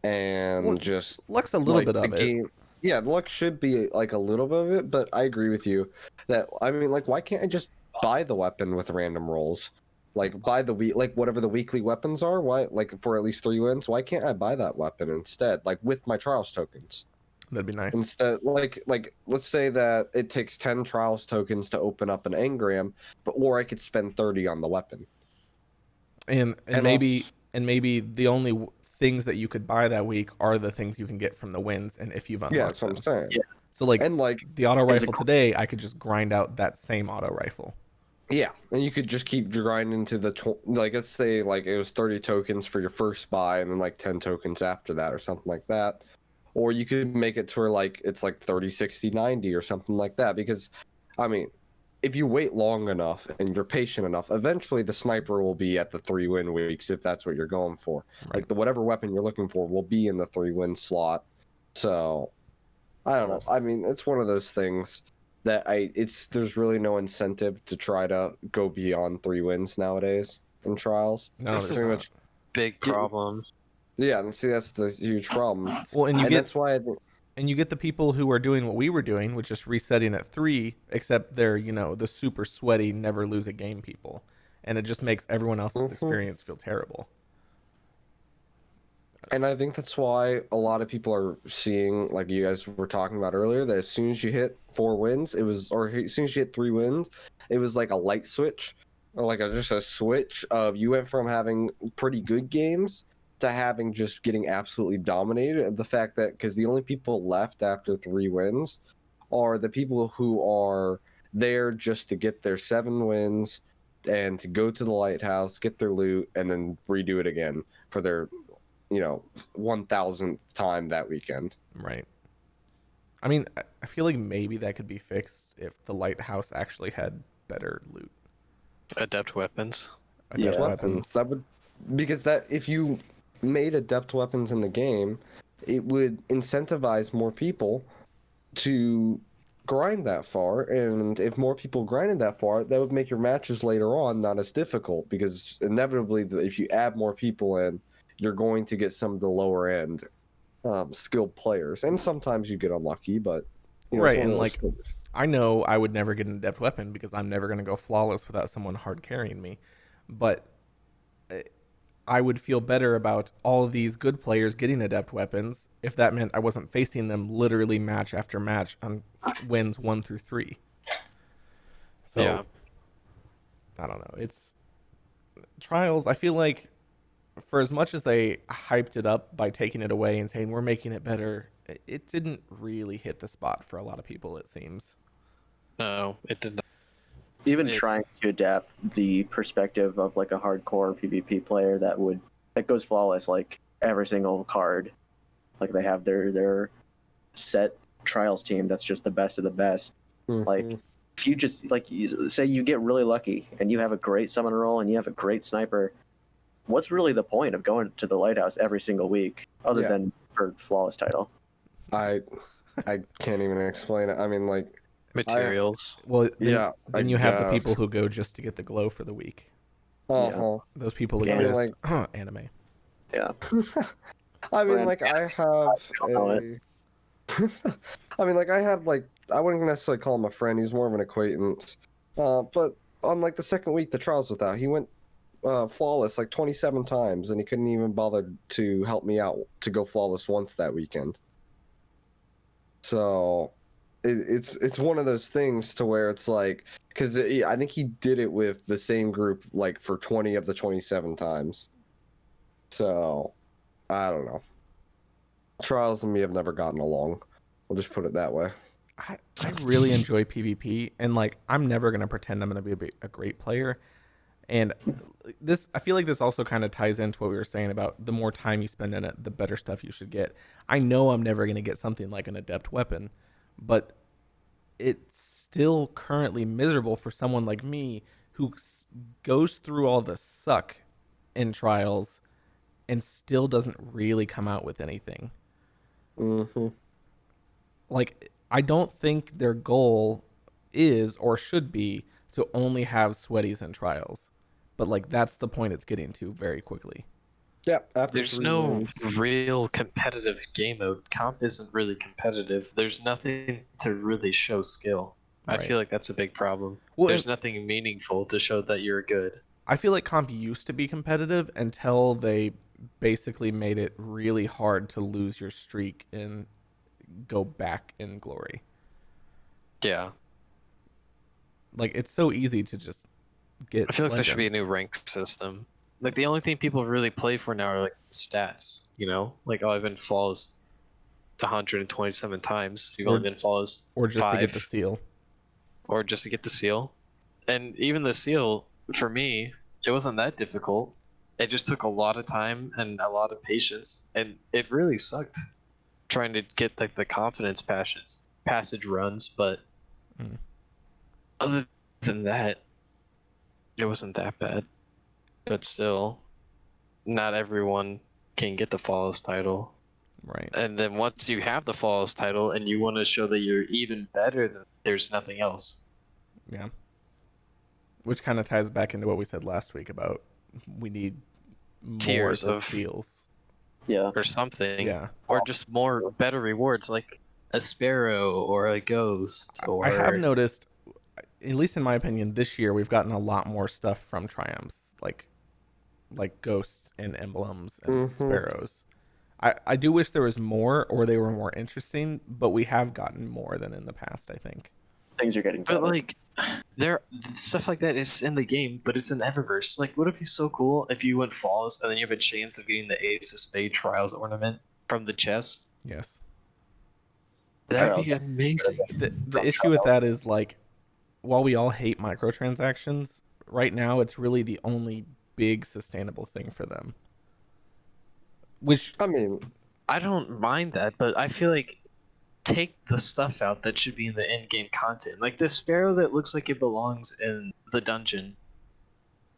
and Well, just luck's a little like, bit the of it. game. Yeah, luck should be like a little bit of it, but I agree with you that I mean, like, why can't I just buy the weapon with random rolls? Like buy the like whatever the weekly weapons are. Why, like, for at least 3 wins? Why can't I buy that weapon instead? Like with my trials tokens. That'd be nice. Instead, like let's say that it takes 10 trials tokens to open up an engram, or I could spend 30 on the weapon. And And maybe also- maybe the only things that you could buy that week are the things you can get from the wins, and if you've unlocked Yeah, that's what I'm them. saying. Yeah. So like And like, the auto As a rifle today, I could just grind out that same auto rifle. yeah, and you could just keep grinding to the like, let's say like it was 30 tokens for your first buy, and then like 10 tokens after that, or something like that. Or you could make it to where like it's like 30, 60, 90 or something like that. Because, I mean, if you wait long enough and you're patient enough, eventually the sniper will be at the 3 win weeks if that's what you're going for. Right. Like the whatever weapon you're looking for will be in the 3 win slot. So I don't know. I mean, it's one of those things that there's really no incentive to try to go beyond 3 wins nowadays in trials. No, This there's is pretty not. much Big problem. Yeah, and see that's the huge problem. Well, and you And get that's why I think and you get the people who are doing what we were doing, which is resetting at 3, except they're, the super sweaty, never lose a game people. And it just makes everyone else's Mhm. experience feel terrible. And I think that's why a lot of people are seeing, like you guys were talking about earlier, that as soon as you hit 4 wins, or as soon as you hit 3 wins, it was like a light switch, or like just a switch of you went from having pretty good games to having just getting absolutely dominated. The fact that, because the only people left after 3 wins are the people who are there just to get their 7 wins and to go to the lighthouse, get their loot, and then redo it again for their 1,000th time that weekend. Right. I mean, I feel like maybe that could be fixed if the lighthouse actually had better loot. Adept weapons. Adept Yeah. weapons. That would, because that if you made adept weapons in the game, it would incentivize more people to grind that far, and if more people grinded that far, that would make your matches later on not as difficult, because inevitably if you add more people in, you're going to get some of the lower end skilled players, and sometimes you get unlucky, but it's Right, one of and, those like, things. I know I would never get an adept weapon because I'm never going to go flawless without someone hard carrying me. But I would feel better about all these good players getting adept weapons if that meant I wasn't facing them literally match after match on wins 1 through 3. So Yeah. I don't know. It's trials. I feel like for as much as they hyped it up by taking it away and saying we're making it better, it didn't really hit the spot for a lot of people, it seems. No, it did not. even It- trying to adapt the perspective of like a hardcore PvP player that goes flawless like every single card. Like they have their set trials team that's just the best of the best. Like if you just like say you get really lucky and you have a great summon roll and you have a great sniper, what's really the point of going to the lighthouse every single week other Yeah. than for flawless title? I can't even explain it. I mean, like, materials. Well, yeah, then I you have the guess. people who go just to get the glow for the week. Uh-huh. Those people Yeah. exist. I mean, Anime. Yeah. I mean, Brand- like, I have I don't know a. I mean, like, I had like I wouldn't necessarily call him a friend. He's more of an acquaintance. But on like the second week the trials was out, he went flawless like 27 times, and he couldn't even bother to help me out to go flawless once that weekend. So it's one of those things to where it's like, because I think he did it with the same group like for 20 of the 27 times. So I don't know. Trials and me have never gotten along. We'll just put it that way. I really enjoy PvP, and like I'm never gonna pretend I'm gonna be a great player. And this, I feel like this also kind of ties into what we were saying about the more time you spend in it, the better stuff you should get. I know I'm never gonna get something like an adept weapon, but it's still currently miserable for someone like me who goes through all the suck in trials and still doesn't really come out with anything. Mm-hmm. Like, I don't think their goal is or should be to only have sweaties in trials, but like that's the point it's getting to very quickly. Yeah. After There's 3 no wins. real competitive game mode. Comp isn't really competitive. There's nothing to really show skill. I Right. feel like that's a big problem. Well, There's nothing meaningful to show that you're good. I feel like comp used to be competitive until they basically made it really hard to lose your streak and go back in glory. Yeah. Like it's so easy to just get I feel like there should be a legend. new rank system. Like the only thing people really play for now are like stats, you know? Like, oh, I've been flawless 127 times. You've Or- only been flawless or just to get the 5, seal. or just to get the seal. And even the seal, for me, it wasn't that difficult. It just took a lot of time and a lot of patience, and it really sucked trying to get like the confidence passage runs. But Mm. other than that, it wasn't that bad. But still, not everyone can get the flawless title. Right. And then once you have the flawless title and you want to show that you're even better, then there's nothing else. Yeah. Which kind of ties back into what we said last week about we need more Tiers to of- steals. Yeah. Or something. Yeah. Or just more better rewards like a sparrow or a ghost or I have noticed, at least in my opinion, this year we've gotten a lot more stuff from triumphs, like ghosts and emblems and Mhm. sparrows. I do wish there was more or they were more interesting, but we have gotten more than in the past, I think. Things are getting better. But like, there stuff like that is in the game, but it's in Eververse. Like, would it be so cool if you went flawless and then you have a chance of getting the Ace of Spade Trials ornament from the chest? Yes. That'd be amazing. The issue with that is like, while we all hate microtransactions, right now it's really the only big sustainable thing for them. Which I mean, I don't mind that, but I feel like take the stuff out that should be in the in-game content. Like the sparrow that looks like it belongs in the dungeon,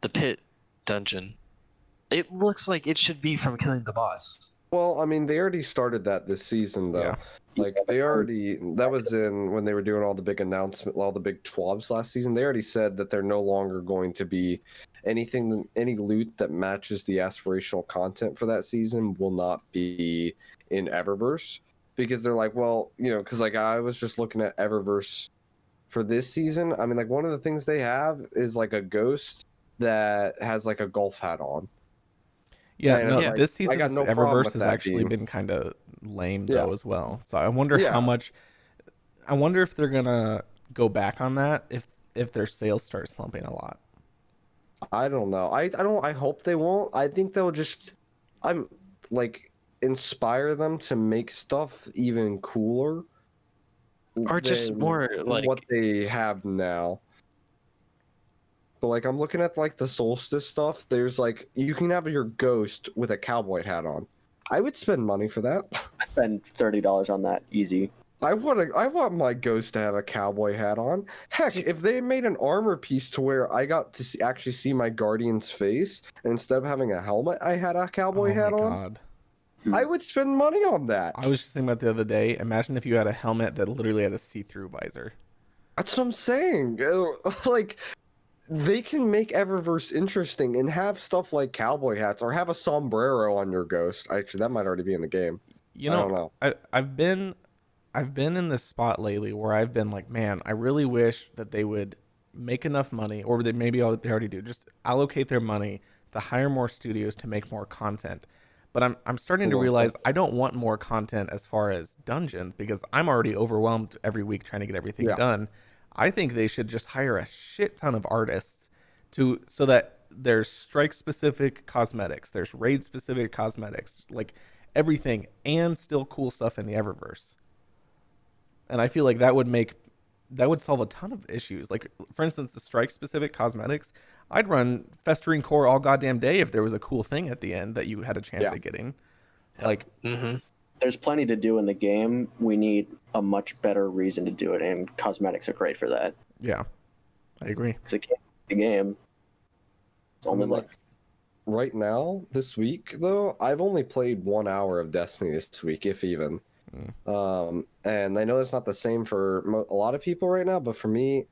the pit dungeon. It looks like it should be from killing the boss. well, I mean, they already started that this season, though. Yeah. Like they already, that was in when they were doing all the big announcement, all the big twabs last season. They already said that they're no longer going to be any loot that matches the aspirational content for that season will not be in Eververse, because they're like, well, you know, because like I was just looking at Eververse for this season. I mean, like one of the things they have is like a ghost that has like a golf hat on. Yeah, And no, it's like, this I season's got no problem Eververse with has that actually being- been kind of lame Yeah. though as well. So I wonder Yeah. how much. I wonder if they're gonna go back on that if their sales start slumping a lot. I don't know. I don't. I hope they won't. I think they'll just. I'm like inspire them to make stuff even cooler. Or just than more like what they have now. But like I'm looking at like the solstice stuff. There's like you can have your ghost with a cowboy hat on. I would spend money for that. I spend $30 on that easy. I want my ghost to have a cowboy hat on. Heck, if they made an armor piece to where I got to actually see my guardian's face, and instead of having a helmet, I had a cowboy hat on. God. I would spend money on that. I was just thinking about the other day. Imagine if you had a helmet that literally had a see-through visor. That's what I'm saying. Like, they can make Eververse interesting and have stuff like cowboy hats or have a sombrero on your ghost. Actually, that might already be in the game. You I know, don't know. I've been in this spot lately where I've been like, man, I really wish that they would make enough money, or they they already do, just allocate their money to hire more studios to make more content. But I'm starting to realize I don't want more content as far as dungeons because I'm already overwhelmed every week trying to get everything done. I think they should just hire a shit ton of artists so that there's strike specific cosmetics, there's raid specific cosmetics, like everything, and still cool stuff in the Eververse. And I feel like that would solve a ton of issues. Like, for instance, the strike specific cosmetics, I'd run Festering Core all goddamn day if there was a cool thing at the end that you had a chance at getting. Like, there's plenty to do in the game. We need a much better reason to do it, and cosmetics are great for that. Yeah, I agree. Because it can't be the game. It's only like right now, this week though, I've only played 1 hour of Destiny this week, if even. And I know it's not the same for a lot of people right now, but for me,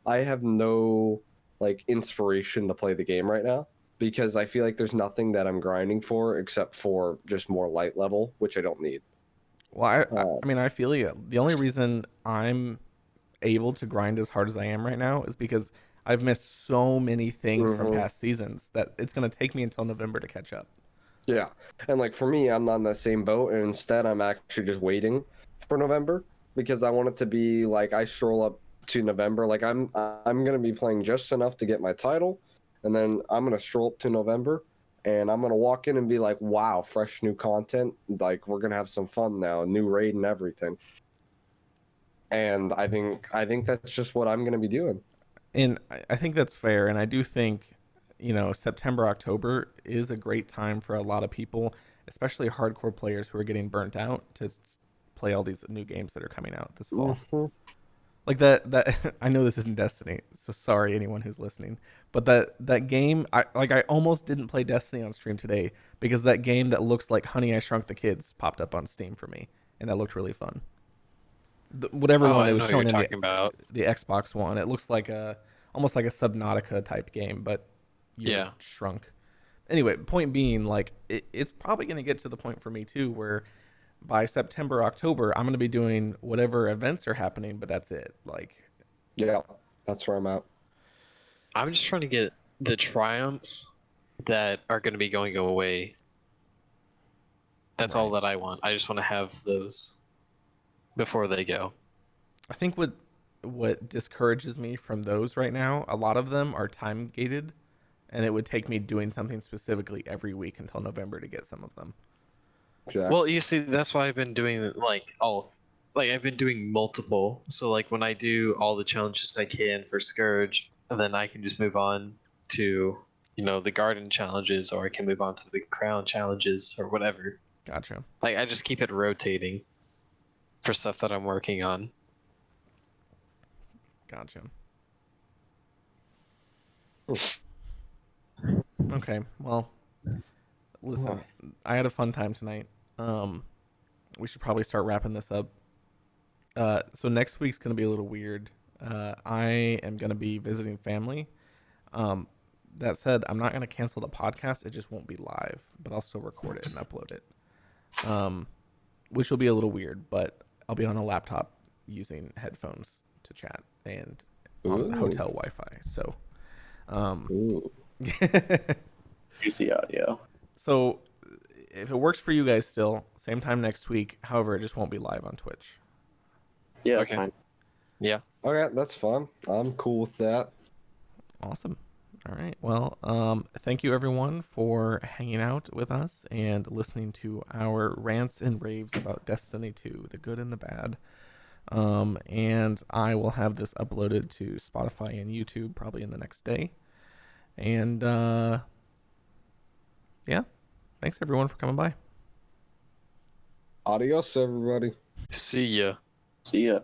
I have no like inspiration to play the game right now because I feel like there's nothing that I'm grinding for except for just more light level, which I don't need. Well, I mean, I feel you. The only reason I'm able to grind as hard as I am right now is because I've missed so many things from past seasons that it's going to take me until November to catch up. Yeah, and like for me, I'm not in that same boat, and instead I'm actually just waiting for November because I want it to be like I stroll up to November, like I'm gonna be playing just enough to get my title, and then I'm gonna stroll up to November, and I'm gonna walk in and be like, wow, fresh new content, like we're gonna have some fun now, new raid and everything. And I think that's just what I'm gonna be doing. And I think that's fair, and I do think, September, October is a great time for a lot of people, especially hardcore players who are getting burnt out, to play all these new games that are coming out this fall. Like that I know this isn't Destiny, so sorry anyone who's listening, but that game, I almost didn't play Destiny on stream today because that game that looks like Honey I Shrunk the Kids popped up on Steam for me, and that looked really fun. Whatever one it was showing in the Xbox One, it looks like almost like a Subnautica type game, but you're shrunk. Anyway, point being, like it's probably going to get to the point for me too where by September, October, I'm going to be doing whatever events are happening, but that's it. Like, yeah, that's where I'm at. I'm just trying to get the triumphs that are going to be going away. That's all that I want. I just want to have those before they go. I think what discourages me from those right now, a lot of them are time gated, and it would take me doing something specifically every week until November to get some of them. Exactly. Well, you see, that's why I've been doing I've been doing multiple. So like when I do all the challenges I can for Scourge, and then I can just move on to the garden challenges, or I can move on to the crown challenges or whatever. Gotcha. Like I just keep it rotating for stuff that I'm working on. Gotcha. Okay, well, listen, I had a fun time tonight. We should probably start wrapping this up. So next week's going to be a little weird. I am going to be visiting family. That said, I'm not going to cancel the podcast. It just won't be live, but I'll still record it and upload it. Which will be a little weird, but I'll be on a laptop using headphones to chat and on hotel Wi-Fi. So, juicy audio. So if it works for you guys still, same time next week. However, it just won't be live on Twitch. Yeah, that's fine. Yeah. Okay, that's fun. I'm cool with that. Awesome. All right. Well, thank you everyone for hanging out with us and listening to our rants and raves about Destiny 2, the good and the bad. And I will have this uploaded to Spotify and YouTube probably in the next day. And yeah, thanks everyone for coming by. Adios, everybody. See ya. See ya.